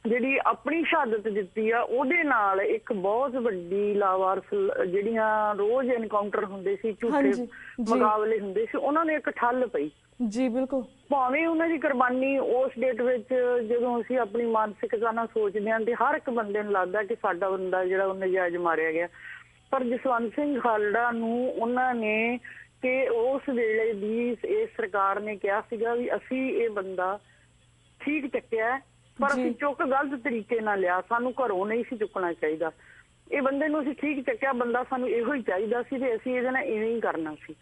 ਜਿਹੜੀ ਆਪਣੀ ਸ਼ਹਾਦਤ ਦਿੱਤੀ ਆ ਉਹਦੇ ਨਾਲ ਇੱਕ ਬਹੁਤ ਵੱਡੀ ਲਾਵਾਰਸ ਜਿਹੜੀਆਂ ਰੋਜ਼ ਐਨਕਾਊਂਟਰ ਹੁੰਦੇ ਸੀ, ਝੂਠੇ ਮੁਕਾਬਲੇ ਹੁੰਦੇ ਸੀ, ਉਹਨਾਂ ਨੇ ਇੱਕ ਠੱਲ ਪਈ ਜੀ। ਬਿਲਕੁਲ, ਭਾਵੇਂ ਉਹਨਾਂ ਦੀ ਕੁਰਬਾਨੀ ਉਸ ਡੇਟ ਵਿੱਚ ਜਦੋਂ ਅਸੀਂ ਆਪਣੀ ਮਾਨਸਿਕਤਾ ਨਾਲ ਸੋਚਦੇ ਹਾਂ ਤੇ ਹਰ ਇੱਕ ਬੰਦੇ ਨੂੰ ਲੱਗਦਾ ਕਿ ਸਾਡਾ ਬੰਦਾ ਜਿਹੜਾ ਉਹ ਨਜਾਇਜ਼ ਮਾਰਿਆ ਗਿਆ, ਪਰ ਜਸਵੰਤ ਸਿੰਘ ਖਾਲੜਾ ਨੂੰ ਉਹਨਾਂ ਨੇ ਕਿ ਉਸ ਵੇਲੇ ਦੀ ਇਸ ਸਰਕਾਰ ਨੇ ਕਿਹਾ ਸੀਗਾ ਵੀ ਅਸੀਂ ਇਹ ਬੰਦਾ ਠੀਕ ਚੱਕਿਆ, ਪਰ ਅਸੀਂ ਚੁੱਕ ਗਲਤ ਤਰੀਕੇ ਨਾਲ ਲਿਆ, ਸਾਨੂੰ ਘਰੋਂ ਨਹੀਂ ਸੀ ਚੁੱਕਣਾ ਚਾਹੀਦਾ, ਇਹ ਬੰਦੇ ਨੂੰ ਅਸੀਂ ਠੀਕ ਚੱਕਿਆ, ਬੰਦਾ ਸਾਨੂੰ ਇਹੋ ਹੀ ਚਾਹੀਦਾ ਸੀ ਤੇ ਅਸੀਂ ਇਹਦੇ ਨਾਲ ਇਵੇਂ ਹੀ ਕਰਨਾ ਸੀ।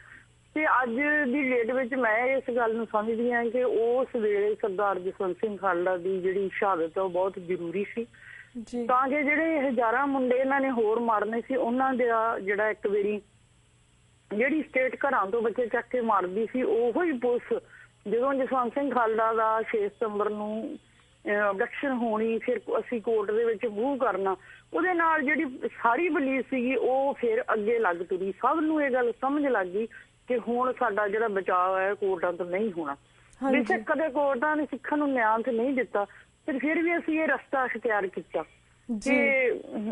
ਤੇ ਅੱਜ ਦੀ ਡੇਟ ਵਿੱਚ ਮੈਂ ਇਸ ਗੱਲ ਨੂੰ ਸਮਝਦੀ ਹਾਂ ਕਿ ਉਸ ਵੇਲੇ ਸਰਦਾਰ ਜਸਵੰਤ ਸਿੰਘ ਖਾਲੜਾ ਦੀ ਜਿਹੜੀ ਸ਼ਹਾਦਤ ਉਹ ਬਹੁਤ ਜ਼ਰੂਰੀ ਸੀ, ਤਾਂ ਕਿ ਜਿਹੜੇ ਹਜ਼ਾਰਾਂ ਮੁੰਡੇ ਇਹਨਾਂ ਨੇ ਹੋਰ ਮਾਰਨੇ ਸੀ ਉਹਨਾਂ ਦਾ ਜਿਹੜਾ ਇੱਕ ਵਾਰੀ ਜਿਹੜੀ ਸਟੇਟ ਘਰਾਂ ਤੋਂ ਬੱਚੇ ਚੱਕ ਕੇ ਮਾਰਦੀ ਸੀ, ਉਹੋ ਹੀ ਪੁਲਿਸ ਜਦੋਂ ਜਸਵੰਤ ਸਿੰਘ ਖਾਲੜਾ ਦਾ 6 ਸਤੰਬਰ ਨੂੰ ਇਲੈਕਸ਼ਨ ਹੋਣੀ, ਫਿਰ ਅਸੀਂ ਕੋਰਟ ਦੇ ਵਿੱਚ ਮੂਵ ਕਰਨਾ, ਉਹਦੇ ਨਾਲ ਜਿਹੜੀ ਸਾਰੀ ਬਲੀਸ ਸੀਗੀ ਉਹ ਫਿਰ ਅੱਗੇ ਲੱਗ ਤੁਰੀ। ਸਭ ਨੂੰ ਇਹ ਗੱਲ ਸਮਝ ਲੱਗ ਗਈ ਕਿ ਹੁਣ ਸਾਡਾ ਜਿਹੜਾ ਬਚਾਅ ਹੈ ਕੋਰਟਾਂ ਤੋਂ ਨਹੀਂ ਹੋਣਾ। ਬੇਸ਼ੱਕ ਕਦੇ ਕੋਰਟਾਂ ਨੇ ਸਿੱਖਾਂ ਨੂੰ ਨਿਆਂ ਤੇ ਨਹੀਂ ਦਿੱਤਾ, ਫਿਰ ਵੀ ਅਸੀਂ ਇਹ ਰਸਤਾ ਅਖਤਿਆਰ ਕੀਤਾ ਕਿ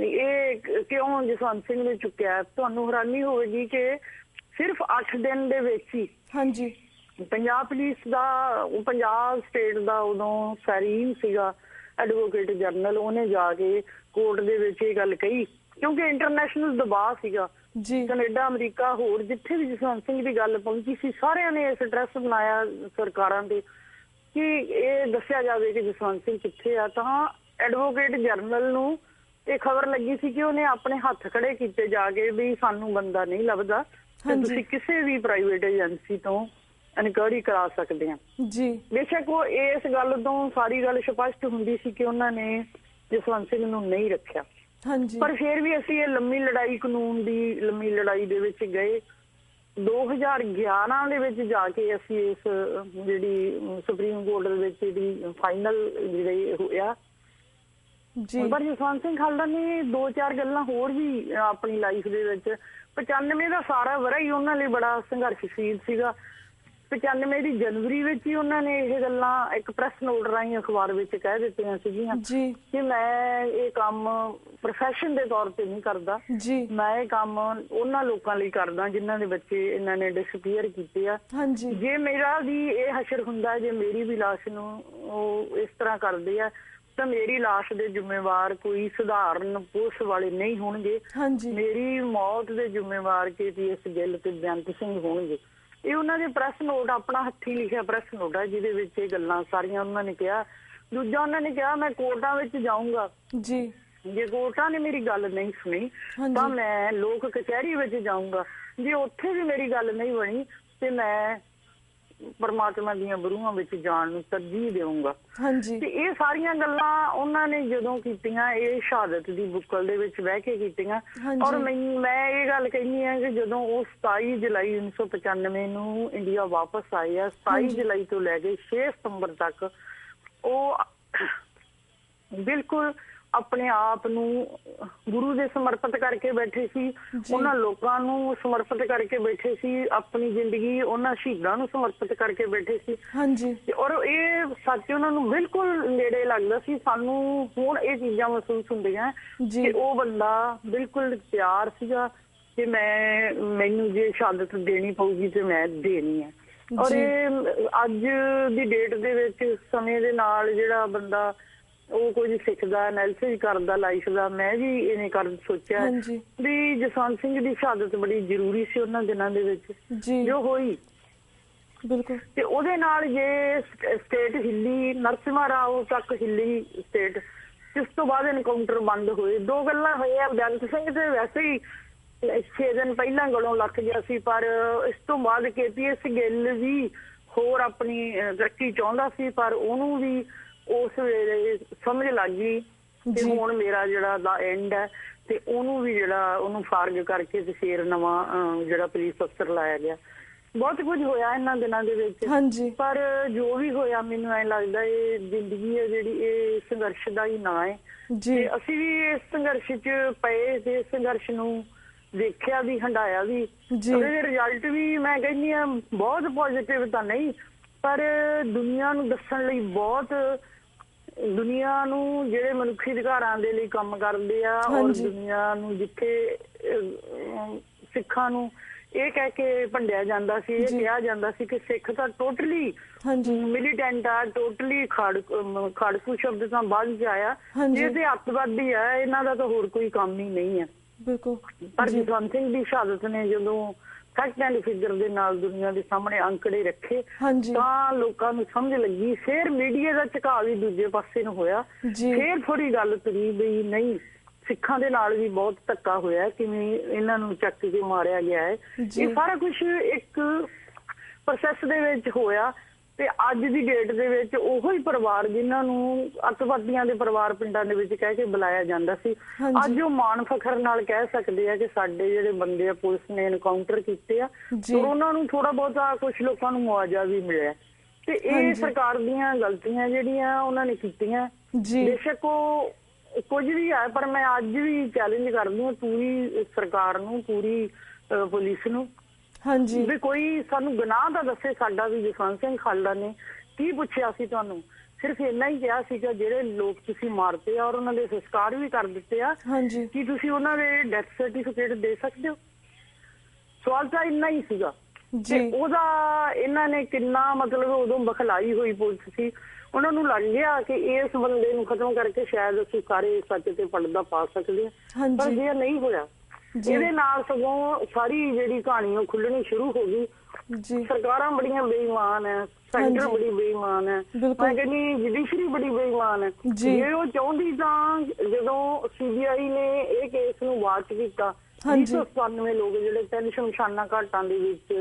ਇਹ ਕਿਉਂ ਜਸਵੰਤ ਸਿੰਘ ਨੇ ਚੁੱਕਿਆ। ਤੁਹਾਨੂੰ ਹੈਰਾਨੀ ਹੋਵੇਗੀ ਕਿ ਸਿਰਫ 8 ਦਿਨ ਦੇ ਵਿੱਚ ਹੀ ਪੰਜਾਬ ਪੁਲਿਸ ਦਾ, ਪੰਜਾਬ ਸਟੇਟ ਦਾ ਉਦੋਂ ਸਰੀਨ ਸੀਗਾ ਐਡਵੋਕੇਟ ਜਨਰਲ, ਉਹਨੇ ਜਾ ਕੇ ਕੋਰਟ ਦੇ ਵਿੱਚ ਇਹ ਗੱਲ ਕਹੀ, ਕਿਉਂਕਿ ਇੰਟਰਨੈਸ਼ਨਲ ਦਬਾਅ ਸੀਗਾ ਕੈਨੇਡਾ, ਅਮਰੀਕਾ, ਹੋਰ ਜਿੱਥੇ ਵੀ ਜਸਵੰਤ ਸਿੰਘ ਦੀ ਗੱਲ ਪਹੁੰਚੀ ਸੀ ਸਾਰਿਆਂ ਨੇ ਇਸ ਐਡਰੈਸ ਬਣਾਇਆ ਸਰਕਾਰਾਂ ਦੇ ਕਿ ਇਹ ਦੱਸਿਆ ਜਾਵੇ ਕਿ ਜਸਵੰਤ ਸਿੰਘ ਕਿੱਥੇ ਆ। ਤਾਂ ਐਡਵੋਕੇਟ ਜਨਰਲ ਨੂੰ ਇਹ ਖਬਰ ਲੱਗੀ ਸੀ ਕਿ ਉਹਨੇ ਆਪਣੇ ਹੱਥ ਖੜੇ ਕੀਤੇ ਜਾ ਕੇ ਵੀ ਸਾਨੂੰ ਬੰਦਾ ਨਹੀਂ ਲੱਭਦਾ ਤੇ ਤੁਸੀਂ ਕਿਸੇ ਵੀ ਪ੍ਰਾਈਵੇਟ ਏਜੰਸੀ ਤੋਂ ਇਨਕੁਆਇਰੀ ਕਰਾ ਸਕਦੇ ਆ ਜੀ। ਬੇਸ਼ੱਕ ਉਹ ਇਸ ਗੱਲ ਤੋਂ ਸਾਰੀ ਗੱਲ ਸਪਸ਼ਟ ਹੁੰਦੀ ਸੀ ਕਿ ਉਹਨਾਂ ਨੇ ਜਸਵੰਤ ਸਿੰਘ ਨੂੰ ਨਹੀਂ ਰੱਖਿਆ, ਪਰ ਫਿਰ ਵੀ ਅਸੀਂ ਇਹ ਲੰਮੀ ਲੜਾਈ, ਕਾਨੂੰਨ ਦੀ ਲੰਮੀ ਲੜਾਈ ਦੇ ਵਿੱਚ ਗਏ। 2011 ਦੇ ਵਿੱਚ ਜਾ ਕੇ ਅਸੀਂ ਇਸ ਜਿਹੜੀ ਸੁਪਰੀਮ ਕੋਰਟ ਦੇ ਵਿੱਚ ਇਹਦੀ ਫਾਈਨਲ ਜਿਹੜੇ ਹੋਇਆ ਜੀ। ਪਰ ਜਸਵੰਤ ਸਿੰਘ ਖਾਲੜਾ ਨੇ 2-4 ਗੱਲਾਂ ਹੋਰ ਵੀ ਆਪਣੀ ਲਾਈਫ ਦੇ ਵਿੱਚ, 95 ਦਾ ਸਾਰਾ ਵਰਾ ਹੀ ਉਹਨਾਂ ਲਈ ਬੜਾ ਸੰਘਰਸ਼ਸ਼ੀਲ ਸੀਗਾ। 95 ਦੀ ਜਨਵਰੀ ਵਿੱਚ ਹੀ ਉਹਨਾਂ ਨੇ ਇਹ ਗੱਲਾਂ ਇੱਕ ਪ੍ਰੈਸ ਨੋਟ ਰਾਹੀਂ ਅਖਬਾਰ ਵਿੱਚ ਕਹਿ ਦਿੱਤੀਆਂ ਸੀਗੀਆਂ ਕਿ ਮੈਂ ਇਹ ਕੰਮ ਪ੍ਰੋਫੈਸ਼ਨ ਦੇ ਤੌਰ ਤੇ ਨਹੀਂ ਕਰਦਾ, ਮੈਂ ਇਹ ਕੰਮ ਉਹਨਾਂ ਲੋਕਾਂ ਲਈ ਕਰਦਾ ਜਿਨ੍ਹਾਂ ਦੇ ਬੱਚੇ ਇਹਨਾਂ ਨੇ ਡਿਸਪੀਅਰ ਕੀਤੇ ਆ। ਜੇ ਮੇਰਾ ਵੀ ਇਹ ਹਸ਼ਰ ਹੁੰਦਾ, ਜੇ ਮੇਰੀ ਵੀ ਲਾਸ਼ ਨੂੰ ਉਹ ਇਸ ਤਰ੍ਹਾਂ ਕਰਦੇ ਆ ਤਾਂ ਮੇਰੀ ਲਾਸ਼ ਦੇ ਜ਼ਿੰਮੇਵਾਰ ਕੋਈ ਸਧਾਰਨ ਪੁਲਿਸ ਵਾਲੇ ਨਹੀਂ ਹੋਣਗੇ, ਮੇਰੀ ਮੌਤ ਦੇ ਜ਼ਿੰਮੇਵਾਰ KPS ਗਿੱਲ ਤੇ ਬੇਅੰਤ ਸਿੰਘ ਹੋਣਗੇ। ਇਹ ਉਹਨਾਂ ਦੇ ਪ੍ਰੈਸ ਨੋਟ, ਆਪਣਾ ਹੱਥੀਂ ਲਿਖਿਆ ਪ੍ਰੈਸ ਨੋਟ ਹੈ ਜਿਹਦੇ ਵਿੱਚ ਇਹ ਗੱਲਾਂ ਸਾਰੀਆਂ ਉਹਨਾਂ ਨੇ ਕਿਹਾ। ਦੂਜਾ ਉਹਨਾਂ ਨੇ ਕਿਹਾ ਮੈਂ ਕੋਰਟਾਂ ਵਿੱਚ ਜਾਊਂਗਾ ਜੀ, ਜੇ ਕੋਰਟਾਂ ਨੇ ਮੇਰੀ ਗੱਲ ਨਹੀਂ ਸੁਣੀ ਤਾਂ ਮੈਂ ਲੋਕ ਕਚਹਿਰੀ ਵਿੱਚ ਜਾਊਂਗਾ, ਜੇ ਉੱਥੇ ਵੀ ਮੇਰੀ ਗੱਲ ਨਹੀਂ ਬਣੀ ਤੇ ਮੈਂ ਪਰਮਾਤਮਾ ਦੀਆਂ ਬਰੂਹਾਂ ਵਿੱਚ ਜਾਣ ਨੂੰ ਤਰਜੀਹ ਦੇਵਾਂਗਾ। ਤੇ ਇਹ ਸਾਰੀਆਂ ਗੱਲਾਂ ਉਹਨਾਂ ਨੇ ਜਦੋਂ ਕੀਤੀਆਂ ਇਹ ਸ਼ਹਾਦਤ ਦੀ ਬੁੱਕਲ ਦੇ ਵਿੱਚ ਬਹਿ ਕੇ ਕੀਤੀਆਂ। ਔਰ ਮੈਂ ਇਹ ਗੱਲ ਕਹਿੰਦੀ ਹਾਂ ਕਿ ਜਦੋਂ ਉਹ 27 ਜੁਲਾਈ 1995 ਨੂੰ ਇੰਡੀਆ ਵਾਪਸ ਆਏ ਆ, 27 ਜੁਲਾਈ ਤੋਂ ਲੈ ਕੇ 6 ਸਤੰਬਰ ਤੱਕ ਉਹ ਬਿਲਕੁਲ ਆਪਣੇ ਆਪ ਨੂੰ ਗੁਰੂ ਦੇ ਸਮਰਪਿਤ ਕਰਕੇ ਬੈਠੇ ਸੀ, ਉਹਨਾਂ ਲੋਕਾਂ ਨੂੰ ਸਮਰਪਿਤ ਕਰਕੇ ਬੈਠੇ ਸੀ, ਆਪਣੀ ਜ਼ਿੰਦਗੀ ਉਹਨਾਂ ਸ਼ਹੀਦਾਂ ਨੂੰ ਸਮਰਪਿਤ ਕਰਕੇ ਬੈਠੇ ਸੀ। ਔਰ ਇਹ ਸੱਚ ਉਹਨਾਂ ਨੂੰ ਬਿਲਕੁਲ ਨੇੜੇ ਲੱਗਦਾ ਸੀ। ਸਾਨੂੰ ਹੁਣ ਇਹ ਚੀਜ਼ਾਂ ਮਹਿਸੂਸ ਹੁੰਦੀਆਂ ਕਿ ਉਹ ਬੰਦਾ ਬਿਲਕੁਲ ਤਿਆਰ ਸੀਗਾ ਕਿ ਮੈਨੂੰ ਜੇ ਸ਼ਹਾਦਤ ਦੇਣੀ ਪਊਗੀ ਤੇ ਮੈਂ ਦੇਣੀ ਹੈ। ਔਰ ਇਹ ਅੱਜ ਦੀ ਡੇਟ ਦੇ ਵਿੱਚ ਸਮੇਂ ਦੇ ਨਾਲ ਜਿਹੜਾ ਬੰਦਾ ਉਹ ਕੁਝ ਸਿੱਖਦਾ, ਐਨਾਲਿਸਿਸ ਕਰਦਾ ਲਾਈਫ ਦਾ, ਮੈਂ ਵੀ ਇਹਨੇ ਸੋਚਿਆ ਵੀ ਜਸਵੰਤ ਸਿੰਘ ਦੀ ਸ਼ਹਾਦਤ ਬੜੀ ਜ਼ਰੂਰੀ ਸੀ ਉਹਨਾਂ ਦਿਨਾਂ ਦੇ ਵਿੱਚ ਜੋ ਹੋਈ। ਬਿਲਕੁਲ। ਤੇ ਉਹਦੇ ਨਾਲ ਜੇ ਸਟੇਟ ਹਿੱਲੀ, ਨਰਸਿਮਹਾ ਰਾਓ ਤੱਕ ਹਿੱਲੀ ਸਟੇਟ, ਇਸ ਤੋਂ ਬਾਅਦ ਐਨਕਾਊਂਟਰ ਬੰਦ ਹੋਏ। ਦੋ ਗੱਲਾਂ ਹੋਈਆਂ, ਬੇਅੰਤ ਸਿੰਘ ਤੇ ਵੈਸੇ ਹੀ 6 ਦਿਨ ਪਹਿਲਾਂ ਗਲੋਂ ਲੱਥ ਗਿਆ ਸੀ, ਪਰ ਇਸ ਤੋਂ ਬਾਅਦ KPS ਗਿੱਲ ਵੀ ਹੋਰ ਆਪਣੀ ਤਰੱਕੀ ਚਾਹੁੰਦਾ ਸੀ, ਪਰ ਉਹਨੂੰ ਵੀ ਉਸ ਵੇਲੇ ਸਮਝ ਲੱਗ ਗਈ ਕਿ ਹੁਣ ਮੇਰਾ ਜਿਹੜਾ ਦਾ ਐਂਡ ਹੈ, ਤੇ ਉਹਨੂੰ ਵੀ ਜਿਹੜਾ ਉਹਨੂੰ ਫਾਰਗ ਕਰਕੇ ਤੇ ਫੇਰ ਨਵਾਂ ਜਿਹੜਾ ਪੁਲਿਸ ਅਫਸਰ ਲਾਇਆ ਗਿਆ। ਬਹੁਤ ਕੁਝ ਹੋਇਆ ਇਹਨਾਂ ਦਿਨਾਂ ਦੇ ਵਿੱਚ, ਪਰ ਜੋ ਵੀ ਹੋਇਆ ਮੈਨੂੰ ਐਂ ਲੱਗਦਾ ਇਹ ਜ਼ਿੰਦਗੀ ਹੈ ਜਿਹੜੀ ਇਹ ਸੰਘਰਸ਼ ਦਾ ਹੀ ਨਾਂ ਹੈ। ਤੇ ਅਸੀਂ ਵੀ ਇਸ ਸੰਘਰਸ਼ 'ਚ ਪਏ ਤੇ ਸੰਘਰਸ਼ ਨੂੰ ਦੇਖਿਆ ਵੀ, ਹੰਢਾਇਆ ਵੀ। ਉਹਦੇ ਰਿਜ਼ਲਟ ਵੀ ਮੈਂ ਕਹਿੰਦੀ ਹਾਂ ਬਹੁਤ ਪੋਜ਼ਿਟਿਵ ਤਾਂ ਨਹੀਂ, ਪਰ ਦੁਨੀਆ ਨੂੰ ਦੱਸਣ ਲਈ ਬਹੁਤ, ਦੁਨੀਆ ਨੂੰ ਜਿਹੜੇ ਮਨੁੱਖੀ ਅਧਿਕਾਰਾਂ ਦੇ ਲਈ ਕੰਮ ਕਰਦੇ ਆ, ਔਰ ਦੁਨੀਆ ਨੂੰ ਜਿੱਥੇ ਸਿੱਖਾਂ ਨੂੰ ਇਹ ਕਹਿ ਕੇ ਭੰਡਿਆ ਜਾਂਦਾ ਸੀ, ਇਹ ਕਿਹਾ ਜਾਂਦਾ ਸੀ ਕਿ ਸਿੱਖ ਤਾਂ ਟੋਟਲੀ ਮਿਲੀਟੈਂਟ ਆ, ਟੋਟਲੀ ਖਾੜਕੂ ਸ਼ਬਦ ਤਾਂ ਬਾਅਦ ਚ ਆਇਆ, ਇਹ ਤੇ ਅੱਤਵਾਦੀ ਆ, ਇਹਨਾਂ ਦਾ ਤਾਂ ਹੋਰ ਕੋਈ ਕੰਮ ਹੀ ਨਹੀਂ ਹੈ। ਪਰ ਜਸਵੰਤ ਸਿੰਘ ਦੀ ਸ਼ਹਾਦਤ ਨੇ ਜਦੋਂ ਫੈਕਟ ਐਂਡ ਫਿਗਰ ਦੇ ਨਾਲ ਦੁਨੀਆ ਦੇ ਸਾਹਮਣੇ ਅੰਕੜੇ ਰੱਖੇ ਤਾਂ ਲੋਕਾਂ ਨੂੰ ਸਮਝ ਲੱਗੀ। ਫਿਰ ਮੀਡੀਆ ਦਾ ਝੁਕਾਅ ਵੀ ਦੂਜੇ ਪਾਸੇ ਨੂੰ ਹੋਇਆ, ਫਿਰ ਥੋੜੀ ਗੱਲ ਤੁਰੀ ਬਈ ਨਹੀਂ ਸਿੱਖਾਂ ਦੇ ਨਾਲ ਵੀ ਬਹੁਤ ਧੱਕਾ ਹੋਇਆ, ਕਿਵੇਂ ਇਹਨਾਂ ਨੂੰ ਚੱਕ ਕੇ ਮਾਰਿਆ ਗਿਆ ਹੈ। ਇਹ ਸਾਰਾ ਕੁਝ ਇੱਕ ਪ੍ਰੋਸੈਸ ਦੇ ਵਿੱਚ ਹੋਇਆ। ਤੇ ਅੱਜ ਦੀ ਡੇਟ ਦੇ ਵਿੱਚ ਉਹੋ ਹੀ ਪਰਿਵਾਰ ਜਿਨ੍ਹਾਂ ਨੂੰ ਅੱਤਵਾਦੀਆਂ ਦੇ ਪਰਿਵਾਰ ਪਿੰਡਾਂ ਦੇ ਵਿੱਚ ਕਹਿ ਕੇ ਬੁਲਾਇਆ ਜਾਂਦਾ ਸੀ, ਅੱਜ ਉਹ ਮਾਣ ਫਖਰ ਨਾਲ ਕਹਿ ਸਕਦੇ ਆ ਕਿ ਸਾਡੇ ਜਿਹੜੇ ਬੰਦੇ ਆ ਪੁਲਿਸ ਨੇ ਐਨਕਾਊਂਟਰ ਕੀਤੇ ਆ, ਉਹਨਾਂ ਨੂੰ ਥੋੜਾ ਬਹੁਤਾ ਕੁਝ ਲੋਕਾਂ ਨੂੰ ਮੁਆਵਜ਼ਾ ਵੀ ਮਿਲਿਆ। ਤੇ ਇਹ ਸਰਕਾਰ ਦੀਆਂ ਗਲਤੀਆਂ ਜਿਹੜੀਆਂ ਉਹਨਾਂ ਨੇ ਕੀਤੀਆਂ, ਬੇਸ਼ੱਕ ਉਹ ਕੁਝ ਵੀ ਹੈ, ਪਰ ਮੈਂ ਅੱਜ ਵੀ ਚੈਲੰਜ ਕਰਦੀ ਹਾਂ ਪੂਰੀ ਸਰਕਾਰ ਨੂੰ, ਪੂਰੀ ਪੁਲਿਸ ਨੂੰ ਵੀ ਕੋਈ ਸਾਨੂੰ ਗੁਨਾਹ ਤਾਂ ਦੱਸੇ ਸਾਡਾ ਵੀ। ਜਸਵੰਤ ਸਿੰਘ ਖਾਲੜਾ ਨੇ ਕੀ ਪੁੱਛਿਆ ਸੀ ਤੁਹਾਨੂੰ? ਸਿਰਫ ਇੰਨਾ ਹੀ ਕਿਹਾ ਸੀਗਾ ਜਿਹੜੇ ਲੋਕ ਤੁਸੀਂ ਮਾਰਤੇ ਆ ਔਰ ਉਹਨਾਂ ਦੇ ਸੰਸਕਾਰ ਵੀ ਕਰ ਦਿੱਤੇ ਆ, ਕੀ ਤੁਸੀਂ ਉਹਨਾਂ ਦੇ ਡੈਥ ਸਰਟੀਫਿਕੇਟ ਦੇ ਸਕਦੇ ਹੋ? ਸਵਾਲ ਤਾਂ ਇੰਨਾ ਹੀ ਸੀਗਾ। ਤੇ ਉਹਦਾ ਇਹਨਾਂ ਨੇ ਕਿੰਨਾ ਮਤਲਬ ਉਦੋਂ ਬਖਲਾਈ ਹੋਈ ਪੁਲਿਸ ਸੀ, ਉਹਨਾਂ ਨੂੰ ਲੱਗ ਗਿਆ ਕਿ ਇਸ ਬੰਦੇ ਨੂੰ ਖਤਮ ਕਰਕੇ ਸ਼ਾਇਦ ਅਸੀਂ ਸਾਰੇ ਸੱਚ ਤੇ ਪਰਦਾ ਪਾ ਸਕਦੇ ਹਾਂ, ਪਰ ਜੇ ਨਹੀਂ ਹੋਇਆ ਇਹਦੇ ਨਾਲ ਸਗੋਂ ਸਾਰੀ ਜਿਹੜੀ ਕਹਾਣੀ ਉਹ ਖੁੱਲਣੀ ਸ਼ੁਰੂ ਹੋ ਗਈ। ਸਰਕਾਰਾਂ ਬੜੀਆਂ ਬੇਈਮਾਨ ਹੈ, ਸੈਂਟਰ ਬੜੀ ਬੇਈਮਾਨ ਹੈ, ਮੈਂ ਕਹਿੰਦੀ ਜੁਡੀਸ਼ਰੀ ਬੜੀ ਬੇਈਮਾਨ ਹੈ। ਜੇ ਉਹ ਚਾਹੁੰਦੀ ਤਾਂ ਜਦੋਂ CBI ਨੇ ਇਹ ਕੇਸ ਨੂੰ ਵਾਚ ਕੀਤਾ, 297 ਲੋਕ ਜਿਹੜੇ 3 ਸ਼ਮਸ਼ਾਨਾ ਘਾਟਾਂ ਦੇ ਵਿੱਚ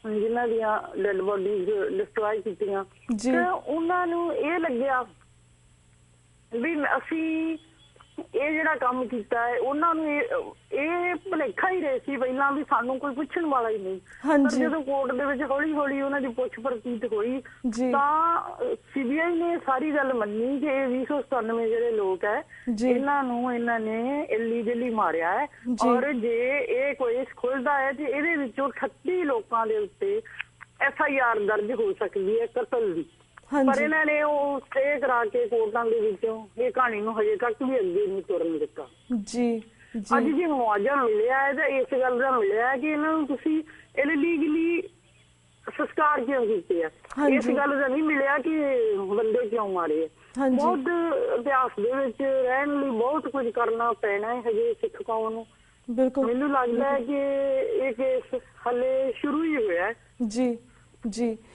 ਜਿਨ੍ਹਾਂ ਦੀਆਂ ਡੈਡ ਬੋਡੀਜ਼ ਡਿਸਟਰੋਏ ਕੀਤੀਆਂ, ਤੇ ਉਹਨਾਂ ਨੂੰ ਇਹ ਲੱਗਿਆ ਵੀ ਅਸੀਂ ਇਹ ਜਿਹੜਾ ਕੰਮ ਕੀਤਾ ਹੈ ਉਹਨਾਂ ਨੂੰ ਇਹ ਭੁਲੇਖਾ ਹੀ ਰਹੇ ਸੀ ਪਹਿਲਾਂ ਵੀ ਸਾਨੂੰ ਕੋਈ ਪੁੱਛਣ ਵਾਲਾ ਹੀ ਨਹੀਂ। ਪਰ ਜਦੋਂ ਕੋਰਟ ਦੇ ਵਿੱਚ ਹੌਲੀ ਹੌਲੀ ਉਹਨਾਂ ਦੀ ਪੁੱਛ ਪ੍ਰਤੀਤ ਹੋਈ ਤਾਂ CBI ਨੇ ਸਾਰੀ ਗੱਲ ਮੰਨੀ ਕਿ ਇਹ 297 ਜਿਹੜੇ ਲੋਕ ਹੈ ਇਹਨਾਂ ਨੇ ਇਲੀਗਲੀ ਮਾਰਿਆ ਹੈ, ਔਰ ਜੇ ਇਹ ਕੋਈ ਖੁੱਲਦਾ ਹੈ ਤੇ ਇਹਦੇ ਵਿੱਚੋਂ 38 ਲੋਕਾਂ ਦੇ ਉੱਤੇ FIR ਦਰਜ ਹੋ ਸਕਦੀ ਹੈ ਕਤਲ ਦੀ। ਪਰ ਇਹਨਾਂ ਨੇ ਉਹ ਸਟੇ ਕਰਾ ਕੇ ਕੋਰਟਾਂ ਦੇ ਵਿੱਚੋਂ ਇਹ ਕਹਾਣੀ ਨੂੰ ਹਜੇ ਤੱਕ ਵੀ ਅੱਗੇ ਨਹੀਂ ਤੁਰਨ ਦਿੱਤਾ। ਅੱਜ ਜੇ ਮੁਆਵਜ਼ਾ ਮਿਲਿਆ ਹੈ ਤਾਂ ਇਸ ਗੱਲ ਦਾ ਮਿਲਿਆ ਕਿ ਇਹਨਾਂ ਨੂੰ ਤੁਸੀਂ ਇਲੀਗਲੀ ਸੰਸਕਾਰ ਕਿਉਂ ਕੀਤੇ ਆ, ਇਸ ਗੱਲ ਦਾ ਨਹੀਂ ਮਿਲਿਆ ਕਿ ਬੰਦੇ ਕਿਉਂ ਮਾਰੇ ਆ। ਬਹੁਤ ਇਤਿਹਾਸ ਦੇ ਵਿੱਚ ਰਹਿਣ ਲਈ ਬਹੁਤ ਕੁਝ ਕਰਨਾ ਪੈਣਾ ਹੈ ਹਜੇ ਸਿੱਖ ਕੌਮ ਨੂੰ। ਮੈਨੂੰ ਲੱਗਦਾ ਹੈ ਕਿ ਇਹ ਕੇਸ ਹਲੇ ਸ਼ੁਰੂ ਹੀ ਹੋਇਆ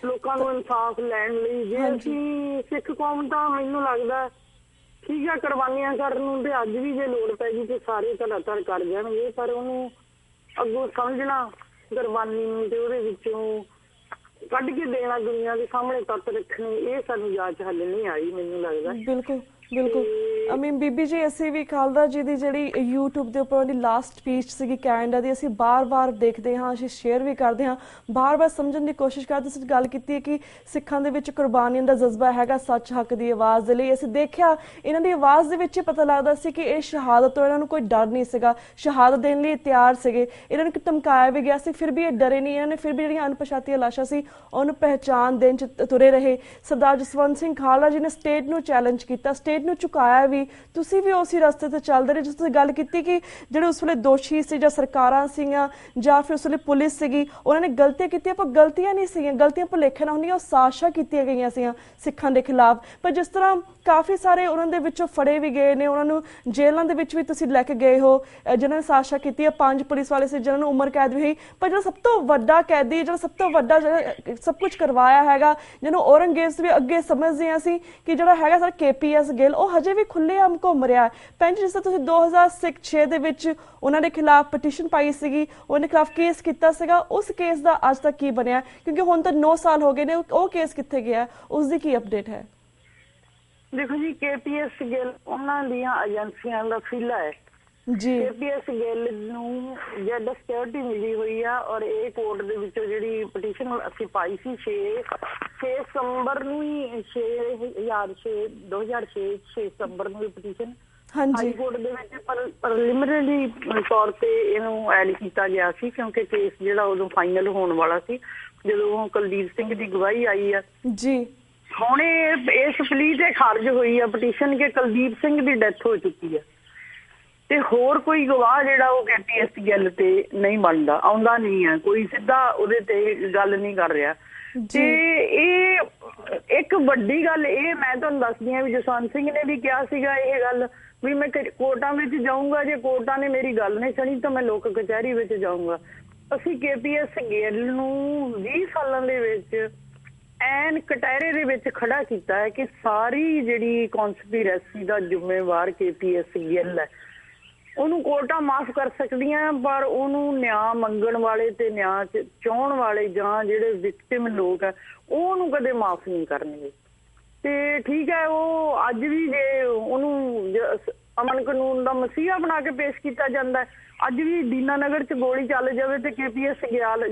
ਲੋਕਾਂ ਨੂੰ ਇਨਸਾਫ ਲੈਣ ਲਈ। ਜੇ ਅਸੀਂ ਸਿੱਖ ਕੌਮ ਤਾਂ ਮੈਨੂੰ ਲੱਗਦਾ ਠੀਕ ਆ ਕੁਰਬਾਨੀਆਂ ਕਰਨ ਨੂੰ, ਤੇ ਅੱਜ ਵੀ ਜੇ ਲੋੜ ਪੈ ਗਈ ਤੇ ਸਾਰੇ ਧੜਾਧੜ ਕਰ ਜਾਣਗੇ, ਪਰ ਉਹਨੂੰ ਅੱਗੋਂ ਸਮਝਣਾ ਕੁਰਬਾਨੀ ਨੂੰ ਤੇ ਉਹਦੇ ਵਿੱਚੋਂ ਕੱਢ ਕੇ ਦੇਣਾ ਦੁਨੀਆ ਦੇ ਸਾਹਮਣੇ ਤੱਤ ਰੱਖਣੀ, ਇਹ ਸਾਨੂੰ ਜਾਂਚ ਹੱਲ ਨਹੀਂ ਆਈ ਮੈਨੂੰ ਲੱਗਦਾ। ਬਿਲਕੁਲ ਬੀਬੀ ਜੀ, ਅਸੀਂ ਵੀ ਖਾਲੜਾ ਜੀ ਦੀ ਜਿਹੜੀ YouTube ਦੇ ਉੱਪਰ ਉਹਦੀ ਲਾਸਟ ਸਪੀਚ ਸੀਗੀ ਕੈਨੇਡਾ ਦੀ, ਅਸੀਂ ਬਾਰ-ਬਾਰ ਦੇਖਦੇ ਹਾਂ, ਅਸੀਂ ਸ਼ੇਅਰ ਵੀ ਕਰਦੇ ਹਾਂ, ਬਾਰ-ਬਾਰ ਸਮਝਣ ਦੀ ਕੋਸ਼ਿਸ਼ ਕਰਦੇ। ਅਸੀਂ ਗੱਲ ਕੀਤੀ ਹੈ ਕਿ ਸਿੱਖਾਂ ਦੇ ਵਿੱਚ ਕੁਰਬਾਨੀਆਂ ਦਾ ਜਜ਼ਬਾ ਹੈਗਾ, ਸੱਚ ਹੱਕ ਦੀ ਆਵਾਜ਼ ਦੇ ਲਈ। ਅਸੀਂ ਦੇਖਿਆ ਇਹਨਾਂ ਦੀ ਆਵਾਜ਼ ਦੇ ਵਿੱਚ ਪਤਾ ਲੱਗਦਾ ਸੀ ਕਿ ਇਹ ਸ਼ਹਾਦਤ ਤੋਂ ਇਹਨਾਂ ਨੂੰ ਕੋਈ ਡਰ ਨਹੀਂ ਸੀਗਾ, ਸ਼ਹਾਦਤ ਦੇਣ ਲਈ ਤਿਆਰ ਸੀਗੇ। ਇਹਨਾਂ ਨੂੰ ਧਮਕਾਇਆ ਵੀ ਗਿਆ ਸੀ, ਫਿਰ ਵੀ ਇਹ ਡਰੇ ਨਹੀਂ। ਇਹਨਾਂ ਨੇ ਫਿਰ ਵੀ ਜਿਹੜੀਆਂ ਅਣਪਛਾਤੀਆਂ ਲਾਸ਼ਾਂ ਸੀ ਉਹਨੂੰ ਪਹਿਚਾਣ ਦੇਣ 'ਚ ਤੁਰੇ ਰਹੇ। ਸਰਦਾਰ ਜਸਵੰਤ ਸਿੰਘ ਖਾਲੜਾ ਜੀ ਨੇ ਸਟੇਟ ਨੂੰ ਚੈਲੰਜ ਕੀਤਾ, ਸਟੇਟ ਸਟੇਟ ਨੂੰ ਝੁਕਾਇਆ ਵੀ, ਤੁਸੀਂ ਵੀ ਉਸੇ ਰਸਤੇ ਤੇ ਚੱਲਦੇ ਰਹੇ। ਜਿਸ ਤੁਸੀਂ ਗੱਲ ਕੀਤੀ ਕਿ ਜਿਹੜੇ ਉਸ ਵੇਲੇ ਦੋਸ਼ੀ ਸੀ ਜਾਂ ਸਰਕਾਰਾਂ ਸੀਗੀਆਂ ਜਾਂ ਫਿਰ ਉਸ ਵੇਲੇ ਪੁਲਿਸ ਸੀਗੀ, ਉਹਨਾਂ ਨੇ ਗਲਤੀਆਂ ਕੀਤੀਆਂ, ਪਰ ਗਲਤੀਆਂ ਨਹੀਂ ਸੀਗੀਆਂ, ਗਲਤੀਆਂ ਭੁਲੇਖੇ ਨਾਲ ਹੁੰਦੀਆਂ, ਉਹ ਸਾਜ਼ਿਸ਼ਾਂ ਕੀਤੀਆਂ ਗਈਆਂ ਸੀਗੀਆਂ ਸਿੱਖਾਂ ਦੇ ਖਿਲਾਫ। ਪਰ ਜਿਸ ਤਰ੍ਹਾਂ ਕਾਫੀ ਸਾਰੇ ਉਹਨਾਂ ਦੇ ਵਿੱਚੋਂ ਫੜੇ ਵੀ ਗਏ ਨੇ, ਉਹਨਾਂ ਨੂੰ ਜੇਲ੍ਹਾਂ ਦੇ ਵਿੱਚ ਵੀ ਤੁਸੀਂ ਲੈ ਕੇ ਗਏ ਹੋ, ਜਿਨ੍ਹਾਂ ਨੇ ਸਾਜ਼ਿਸ਼ਾਂ ਕੀਤੀਆਂ। 5 ਪੁਲਿਸ ਵਾਲੇ ਸੀ ਜਿਨ੍ਹਾਂ ਨੂੰ ਉਮਰ ਕੈਦ ਵੀ ਹੋਈ, ਪਰ ਜਿਹੜਾ ਸਭ ਤੋਂ ਵੱਡਾ ਕੈਦੀ, ਜਿਹੜਾ ਸਭ ਤੋਂ ਵੱਡਾ ਸਭ ਕੁਝ ਕਰਵਾਇਆ ਹੈਗਾ, ਜਿਹਨੂੰ ਔਰੰਗਜ਼ੇਬ ਵੀ ਅੱਗੇ ਸਮਝਦੇ ਹਾਂ ਅਸੀਂ ਕਿ ਜਿਹੜਾ ਹੈਗਾ ਸਾਡਾ KPS ਗਿੱਲ, ਉਹ ਹਜੇ ਵੀ ਖੁੱਲ੍ਹੇਆਮ ਘੁੰਮ ਰਿਹਾ ਹੈ। ਭੈਣ ਜੀ, ਜਿਸ ਤਰ੍ਹਾਂ ਤੁਸੀਂ 2006 ਦੇ ਵਿੱਚ ਉਹਨਾਂ ਦੇ ਖਿਲਾਫ ਪਟੀਸ਼ਨ ਪਾਈ ਸੀਗੀ, ਉਹਨਾਂ ਖਿਲਾਫ ਕੇਸ ਕੀਤਾ ਸੀਗਾ, ਉਸ ਕੇਸ ਦਾ ਅੱਜ ਤੱਕ ਕੀ ਬਣਿਆ? ਕਿਉਂਕਿ ਹੁਣ ਤਾਂ 9 ਸਾਲ ਹੋ ਗਏ ਨੇ, ਉਹ ਕੇਸ ਕਿੱਥੇ ਗਿਆ, ਉਸ ਦੀ ਕੀ ਅਪਡੇਟ ਹੈ? ਦੇਖੋ ਜੀ, KPS ਗਿੱਲ ਉਹਨਾਂ ਦੀਆਂ ਏਜੰਸੀਆਂ ਦਾ ਫਿਲਾ ਹੈ ਜੀ। KPS ਗਿੱਲ ਨੂੰ ਜਦ ਸਿਕਿਉਰਿਟੀ ਮਿਲੀ ਹੋਈ ਆ, ਔਰ ਇਹ ਕੋਰਟ ਦੇ ਵਿੱਚੋਂ ਜਿਹੜੀ ਪਟੀਸ਼ਨ ਅਸੀਂ ਪਾਈ ਸੀ 6 ਸਤੰਬਰ ਨੂੰ ਹੀ 6 ਸਤੰਬਰ ਨੂੰ ਪਟੀਸ਼ਨ ਹਾਈ ਕੋਰਟ ਦੇ ਵਿੱਚ ਪ੍ਰੀਲਿਮਿਨਰੀ ਤੌਰ ਤੇ ਇਹਨੂੰ ਐਡ ਕੀਤਾ ਗਿਆ ਸੀ, ਕਿਉਂਕਿ ਕੇਸ ਜਿਹੜਾ ਉਦੋਂ ਫਾਈਨਲ ਹੋਣ ਵਾਲਾ ਸੀ ਜਦੋਂ ਕੁਲਦੀਪ ਸਿੰਘ ਦੀ ਗਵਾਹੀ ਆਈ ਆ ਜੀ। ਹੁਣ ਇਸ ਪਲੀ ਤੇ ਖਾਰਜ ਹੋਈ ਆ ਪਟੀਸ਼ਨ ਕਿ ਕੁਲਦੀਪ ਸਿੰਘ ਦੀ ਡੈਥ ਹੋ ਚੁੱਕੀ ਆ ਤੇ ਹੋਰ ਕੋਈ ਗਵਾਹ ਜਿਹੜਾ ਉਹ KPS ਗਿੱਲ ਤੇ ਨਹੀਂ ਬਣਦਾ, ਆਉਂਦਾ ਨਹੀਂ ਹੈ, ਕੋਈ ਸਿੱਧਾ ਉਹਦੇ ਤੇ ਗੱਲ ਨਹੀਂ ਕਰ ਰਿਹਾ। ਤੇ ਇਹ ਇੱਕ ਵੱਡੀ ਗੱਲ ਇਹ ਮੈਂ ਤੁਹਾਨੂੰ ਦੱਸਦੀ ਹਾਂ ਵੀ ਜਸਵੰਤ ਸਿੰਘ ਨੇ ਵੀ ਕਿਹਾ ਸੀਗਾ ਇਹ ਗੱਲ ਵੀ ਮੈਂ ਕੋਰਟਾਂ ਵਿੱਚ ਜਾਊਂਗਾ, ਜੇ ਕੋਰਟਾਂ ਨੇ ਮੇਰੀ ਗੱਲ ਨਹੀਂ ਸੁਣੀ ਤਾਂ ਮੈਂ ਲੋਕ ਕਚਹਿਰੀ ਵਿੱਚ ਜਾਊਂਗਾ। ਅਸੀਂ KPS ਗਿੱਲ ਨੂੰ 20 ਸਾਲਾਂ ਦੇ ਵਿੱਚ ਐਨ ਕਟਹਿਰੇ ਦੇ ਵਿੱਚ ਖੜਾ ਕੀਤਾ ਹੈ ਕਿ ਸਾਰੀ ਜਿਹੜੀ ਕੌਂਸਪੀਰੇਸੀ ਦਾ ਜ਼ਿੰਮੇਵਾਰ KPS ਗਿੱਲ ਹੈ। ਉਹਨੂੰ ਕੋਰਟਾਂ ਮਾਫ ਕਰ ਸਕਦੀਆਂ, ਪਰ ਉਹਨੂੰ ਨਿਆਂ ਮੰਗਣ ਵਾਲੇ ਤੇ ਨਿਆਂ ਚਾਹੁਣ ਵਾਲੇ ਜਾਂ ਜਿਹੜੇ ਵਿਕਟਿਮ ਲੋਕ ਹੈ ਉਹਨੂੰ ਕਦੇ ਮਾਫ ਨਹੀਂ ਕਰਨਗੇ। ਤੇ ਠੀਕ ਹੈ, ਉਹ ਅੱਜ ਵੀ ਜੇ ਉਹਨੂੰ ਅਮਨ ਕਾਨੂੰਨ ਦਾ ਮਸੀਹਾ ਬਣਾ ਕੇ ਪੇਸ਼ ਕੀਤਾ ਜਾਂਦਾ, ਅੱਜ ਵੀ ਦੀਨਾਨਗਰ ਚ ਗੋਲੀ ਚੱਲ ਜਾਵੇ ਤੇ KPS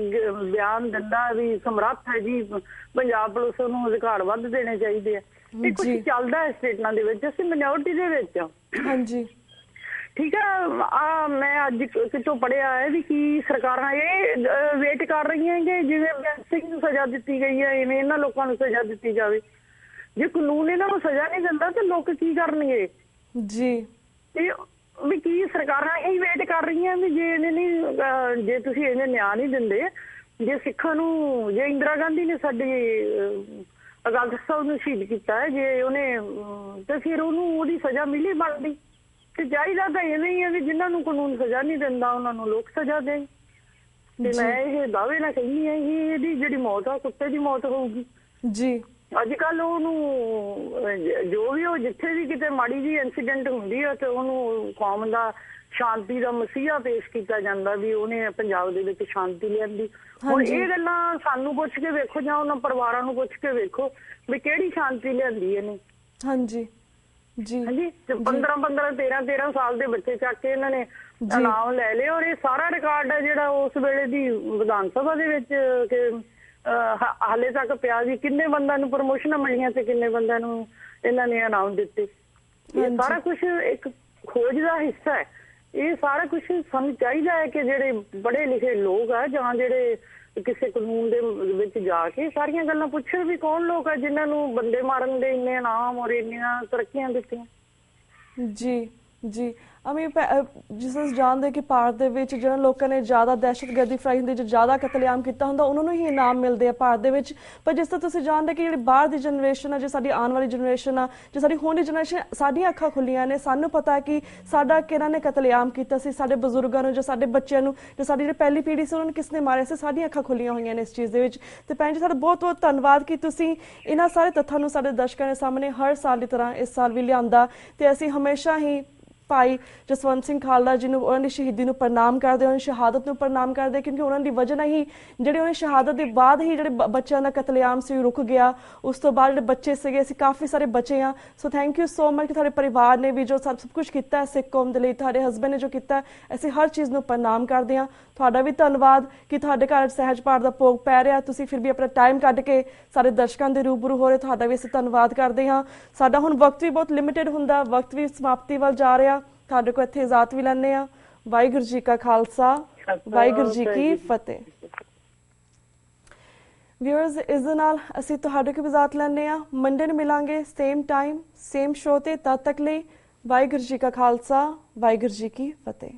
ਬਿਆਨ ਦਿੰਦਾ ਵੀ ਸਮਰੱਥ ਹੈ ਜੀ, ਪੰਜਾਬ ਪੁਲਿਸ ਨੂੰ ਅਧਿਕਾਰ ਵੱਧ ਦੇਣੇ ਚਾਹੀਦੇ ਆ। ਇਹ ਕੁਛ ਚੱਲਦਾ ਸਟੇਟਾਂ ਦੇ ਵਿੱਚ, ਅਸੀਂ ਮਿਨੋਰਟੀ ਦੇ ਵਿੱਚ ਆ। ਹਾਂਜੀ ਠੀਕ ਹੈ। ਮੈਂ ਅੱਜ ਕਿਤੋਂ ਪੜ੍ਹਿਆ ਹੈ ਵੀ ਕੀ ਸਰਕਾਰਾਂ ਇਹ ਵੇਟ ਕਰ ਰਹੀਆਂ ਕਿ ਜਿਵੇਂ ਬੇਅੰਤ ਸਿੰਘ ਨੂੰ ਸਜ਼ਾ ਦਿੱਤੀ ਗਈ ਹੈ ਇਵੇਂ ਇਹਨਾਂ ਲੋਕਾਂ ਨੂੰ ਸਜ਼ਾ ਦਿੱਤੀ ਜਾਵੇ। ਜੇ ਕਾਨੂੰਨ ਇਹਨਾਂ ਨੂੰ ਸਜ਼ਾ ਨਹੀਂ ਦਿੰਦਾ ਤੇ ਲੋਕ ਕੀ ਕਰਨਗੇ ਜੀ? ਤੇ ਵੀ ਕੀ ਸਰਕਾਰਾਂ ਇਹ ਵੇਟ ਕਰ ਰਹੀਆਂ ਵੀ ਜੇ ਇਹਨੇ ਨਹੀਂ, ਜੇ ਤੁਸੀਂ ਇਹਨੇ ਨਿਆਂ ਨਹੀਂ ਦਿੰਦੇ, ਜੇ ਸਿੱਖਾਂ ਨੂੰ, ਜੇ ਇੰਦਰਾ ਗਾਂਧੀ ਨੇ ਸਾਡੀ ਅਕਾਲ ਤਖ਼ਤ ਸਾਹਿਬ ਨੂੰ ਸ਼ਹੀਦ ਕੀਤਾ ਹੈ, ਜੇ ਉਹਨੇ ਤੇ ਫਿਰ ਉਹਨੂੰ ਉਹਦੀ ਸਜ਼ਾ ਮਿਲੀ ਬਣਦੀ। ਤੇ ਚਾਹੀਦਾ ਤਾਂ ਇਹ ਨਹੀਂ ਹੈ ਵੀ ਜਿਨ੍ਹਾਂ ਨੂੰ ਕਾਨੂੰਨ ਸਜ਼ਾ ਨਹੀਂ ਦਿੰਦਾ ਉਹਨਾਂ ਨੂੰ ਲੋਕ ਸਜ਼ਾ ਦੇਣ। ਤੇ ਮੈਂ ਇਹ ਦਾਅਵੇ ਨਾਲ ਕਹਿੰਦੀ ਹਾਂ ਕਿ ਇਹਦੀ ਜਿਹੜੀ ਮੌਤ ਆ ਕੁੱਤੇ ਦੀ ਮੌਤ ਹੋਊਗੀ ਜੀ। ਅੱਜ ਕੱਲ ਉਹਨੂੰ ਜੋ ਵੀ ਉਹ ਜਿੱਥੇ ਵੀ ਕਿਤੇ ਮਾੜੀ ਜਿਹੀ ਇੰਸੀਡੈਂਟ ਹੁੰਦੀ ਹੈ ਤੇ ਉਹਨੂੰ ਕੌਮ ਦਾ ਸ਼ਾਂਤੀ ਦਾ ਮਸੀਹਾ ਪੇਸ਼ ਕੀਤਾ ਜਾਂਦਾ ਵੀ ਉਹਨੇ ਪੰਜਾਬ ਦੇ ਵਿੱਚ ਸ਼ਾਂਤੀ ਲਿਆਂਦੀ। ਹੁਣ ਇਹ ਗੱਲਾਂ ਸਾਨੂੰ ਪੁੱਛ ਕੇ ਵੇਖੋ ਜਾਂ ਉਹਨਾਂ ਪਰਿਵਾਰਾਂ ਨੂੰ ਪੁੱਛ ਕੇ ਵੇਖੋ ਵੀ ਕਿਹੜੀ ਸ਼ਾਂਤੀ ਲਿਆਂਦੀ ਇਹਨੇ। ਹਾਂਜੀ ਜੀ ਹਾਂਜੀ 15 ਸਾਲ ਦੇ ਬੱਚੇ ਚੱਕ ਕੇ ਇਹਨਾਂ ਨੇ ਨਾਮ ਲੈ ਲਏ, ਔਰ ਇਹ ਸਾਰਾ ਰਿਕਾਰਡ ਹੈ ਜਿਹੜਾ ਉਸ ਵੇਲੇ ਦੀ ਵਿਧਾਨ ਸਭਾ ਦੇ ਵਿੱਚ ਕਿ ਹਾਲੇ ਤੱਕ ਪਿਆ ਜੀ, ਕਿੰਨੇ ਬੰਦਿਆਂ ਨੂੰ ਪ੍ਰਮੋਸ਼ਨਾਂ ਮਿਲੀਆਂ ਤੇ ਕਿੰਨੇ ਬੰਦਿਆਂ ਨੂੰ ਇਹਨਾਂ ਨੇ ਇਨਾਮ ਦਿੱਤੇ। ਇਹ ਸਾਰਾ ਕੁਝ ਇੱਕ ਖੋਜ ਦਾ ਹਿੱਸਾ ਹੈ। ਇਹ ਸਾਰਾ ਕੁਝ ਸਾਨੂੰ ਚਾਹੀਦਾ ਹੈ ਕਿ ਜਿਹੜੇ ਪੜ੍ਹੇ ਲਿਖੇ ਲੋਕ ਆ ਜਾਂ ਜਿਹੜੇ ਕਿਸੇ ਕਾਨੂੰਨ ਦੇ ਵਿੱਚ ਜਾ ਕੇ ਸਾਰੀਆਂ ਗੱਲਾਂ ਪੁੱਛਣ ਵੀ ਕੌਣ ਲੋਕ ਆ ਜਿਨ੍ਹਾਂ ਨੂੰ ਬੰਦੇ ਮਾਰਨ ਦੇ ਇੰਨੇ ਇਨਾਮ ਔਰ ਇੰਨੀਆਂ ਤਰੱਕੀਆਂ ਦਿੱਤੀਆਂ। ਜੀ ਜੀ ਅਮੀ ਜਿਸ ਤਰ੍ਹਾਂ ਜਾਣਦੇ ਕਿ ਭਾਰਤ ਦੇ ਵਿੱਚ ਜਿਹਨਾਂ ਲੋਕਾਂ ਨੇ ਜ਼ਿਆਦਾ ਦਹਿਸ਼ਤਗਰਦੀ ਫੈਲਾਈ ਹੁੰਦੀ, ਜੋ ਜ਼ਿਆਦਾ ਕਤਲੇਆਮ ਕੀਤਾ ਹੁੰਦਾ, ਉਹਨਾਂ ਨੂੰ ਹੀ ਇਨਾਮ ਮਿਲਦੇ ਆ ਭਾਰਤ ਦੇ ਵਿੱਚ। ਪਰ ਜਿਸ ਤਰ੍ਹਾਂ ਤੁਸੀਂ ਜਾਣਦੇ ਕਿ ਜਿਹੜੀ ਬਾਹਰ ਦੀ ਜਨਰੇਸ਼ਨ ਆ, ਜੋ ਸਾਡੀ ਆਉਣ ਵਾਲੀ ਜਨਰੇਸ਼ਨ ਆ, ਜੋ ਸਾਡੀ ਹੁਣ ਦੀ ਜਨਰੇਸ਼ਨ, ਸਾਡੀਆਂ ਅੱਖਾਂ ਖੁੱਲੀਆਂ ਨੇ, ਸਾਨੂੰ ਪਤਾ ਕਿ ਸਾਡਾ ਕਿਹਨਾਂ ਨੇ ਕਤਲੇਆਮ ਕੀਤਾ ਸੀ, ਸਾਡੇ ਬਜ਼ੁਰਗਾਂ ਨੂੰ, ਜੋ ਸਾਡੇ ਬੱਚਿਆਂ ਨੂੰ, ਜੋ ਸਾਡੀ ਜਿਹੜੀ ਪਹਿਲੀ ਪੀੜ੍ਹੀ ਸੀ ਉਹਨਾਂ ਨੂੰ ਕਿਸ ਨੇ ਮਾਰਿਆ ਸੀ। ਸਾਡੀਆਂ ਅੱਖਾਂ ਖੁੱਲੀਆਂ ਹੋਈਆਂ ਨੇ ਇਸ ਚੀਜ਼ ਦੇ ਵਿੱਚ। ਤੇ ਭੈਣ ਜੀ ਤੁਹਾਡਾ ਬਹੁਤ ਬਹੁਤ ਧੰਨਵਾਦ ਕਿ ਤੁਸੀਂ ਇਹਨਾਂ ਸਾਰੇ ਤੱਥਾਂ ਨੂੰ ਸਾਡੇ ਦਰਸ਼ਕਾਂ ਦੇ ਸਾਹਮਣੇ ਹਰ ਸਾਲ ਦੀ ਤਰ੍ਹਾਂ ਇਸ ਸਾਲ ਵੀ ਲਿਆਂਦਾ। ਤੇ ਅਸੀਂ ਹਮੇਸ਼ਾ ਹੀ ਭਾਈ ਜਸਵੰਤ ਸਿੰਘ ਖਾਲੜਾ ਜੀ ਨੂੰ, ਉਹਨਾਂ ਦੀ ਸ਼ਹੀਦੀ ਨੂੰ ਪ੍ਰਣਾਮ ਕਰਦੇ, ਉਹਨਾਂ ਦੀ ਸ਼ਹਾਦਤ ਨੂੰ ਪ੍ਰਣਾਮ ਕਰਦੇ, ਕਿਉਂਕਿ ਉਹਨਾਂ ਦੀ ਵਜ੍ਹਾ ਨਾਲ ਹੀ ਜਿਹੜੇ ਉਹਨਾਂ ਦੀ ਸ਼ਹਾਦਤ ਦੇ ਬਾਅਦ ਹੀ ਜਿਹੜੇ ਬੱਚਿਆਂ ਦਾ ਕਤਲੇਆਮ ਸੀ ਰੁਕ ਗਿਆ। ਉਸ ਤੋਂ ਬਾਅਦ ਜਿਹੜੇ ਬੱਚੇ ਸੀਗੇ, ਅਸੀਂ ਕਾਫੀ ਸਾਰੇ ਬਚੇ ਹਾਂ। So thank you so much ਕਿ ਤੁਹਾਡੇ ਪਰਿਵਾਰ ਨੇ ਵੀ ਜੋ ਸਭ ਕੁਝ ਕੀਤਾ ਸਿੱਖ ਕੌਮ ਦੇ ਲਈ, ਤੁਹਾਡੇ ਹਸਬੈਂਡ ਨੇ ਜੋ ਕੀਤਾ, ਅਸੀਂ ਹਰ ਚੀਜ਼ ਨੂੰ ਪ੍ਰਣਾਮ ਕਰਦੇ ਹਾਂ। ਤੁਹਾਡਾ ਵੀ ਧੰਨਵਾਦ ਕਿ ਤੁਹਾਡੇ ਘਰ ਸਹਿਜ ਪਾਠ ਦਾ ਭੋਗ ਪੈ ਰਿਹਾ, ਤੁਸੀਂ ਫਿਰ ਵੀ ਆਪਣਾ ਟਾਈਮ ਕੱਢ ਕੇ ਸਾਰੇ ਦਰਸ਼ਕਾਂ ਦੇ ਰੂਬਰੂ ਹੋ ਰਹੇ, ਤੁਹਾਡਾ ਵੀ ਅਸੀਂ ਧੰਨਵਾਦ ਕਰਦੇ ਹਾਂ। ਸਾਡਾ ਹੁਣ ਵਕਤ ਵੀ ਬਹੁਤ ਲਿਮਿਟਿਡ ਹੁੰਦਾ, ਵਕਤ ਵੀ ਸਮਾਪਤੀ ਵੱਲ ਜਾ ਰਿਹਾ। ਤੁਹਾਡੇ ਕੋਲ ਇੱਥੇ ਇਜਾਜ਼ਤ ਵੀ ਲੈਂਦੇ ਹਾਂ। ਵਾਹਿਗੁਰੂ ਜੀ ਕਾ ਖਾਲਸਾ, ਵਾਹਿਗੁਰੂ ਜੀ ਕੀ ਫਤਿਹ। ਵਿਊਅਰਸ, ਇਸ ਦੇ ਨਾਲ ਅਸੀਂ ਤੁਹਾਡੇ ਕੋਲ ਇਜਾਜ਼ਤ ਲੈਂਦੇ ਹਾਂ। ਮੰਡੇ ਨੂੰ ਮਿਲਾਂਗੇ ਸੇਮ ਟਾਈਮ ਸੇਮ ਸ਼ੋਅ ਤੇ। ਤਦ ਤੱਕ ਲਈ ਵਾਹਿਗੁਰੂ ਜੀ ਕਾ ਖਾਲਸਾ, ਵਾਹਿਗੁਰੂ ਜੀ ਕੀ ਫਤਿਹ।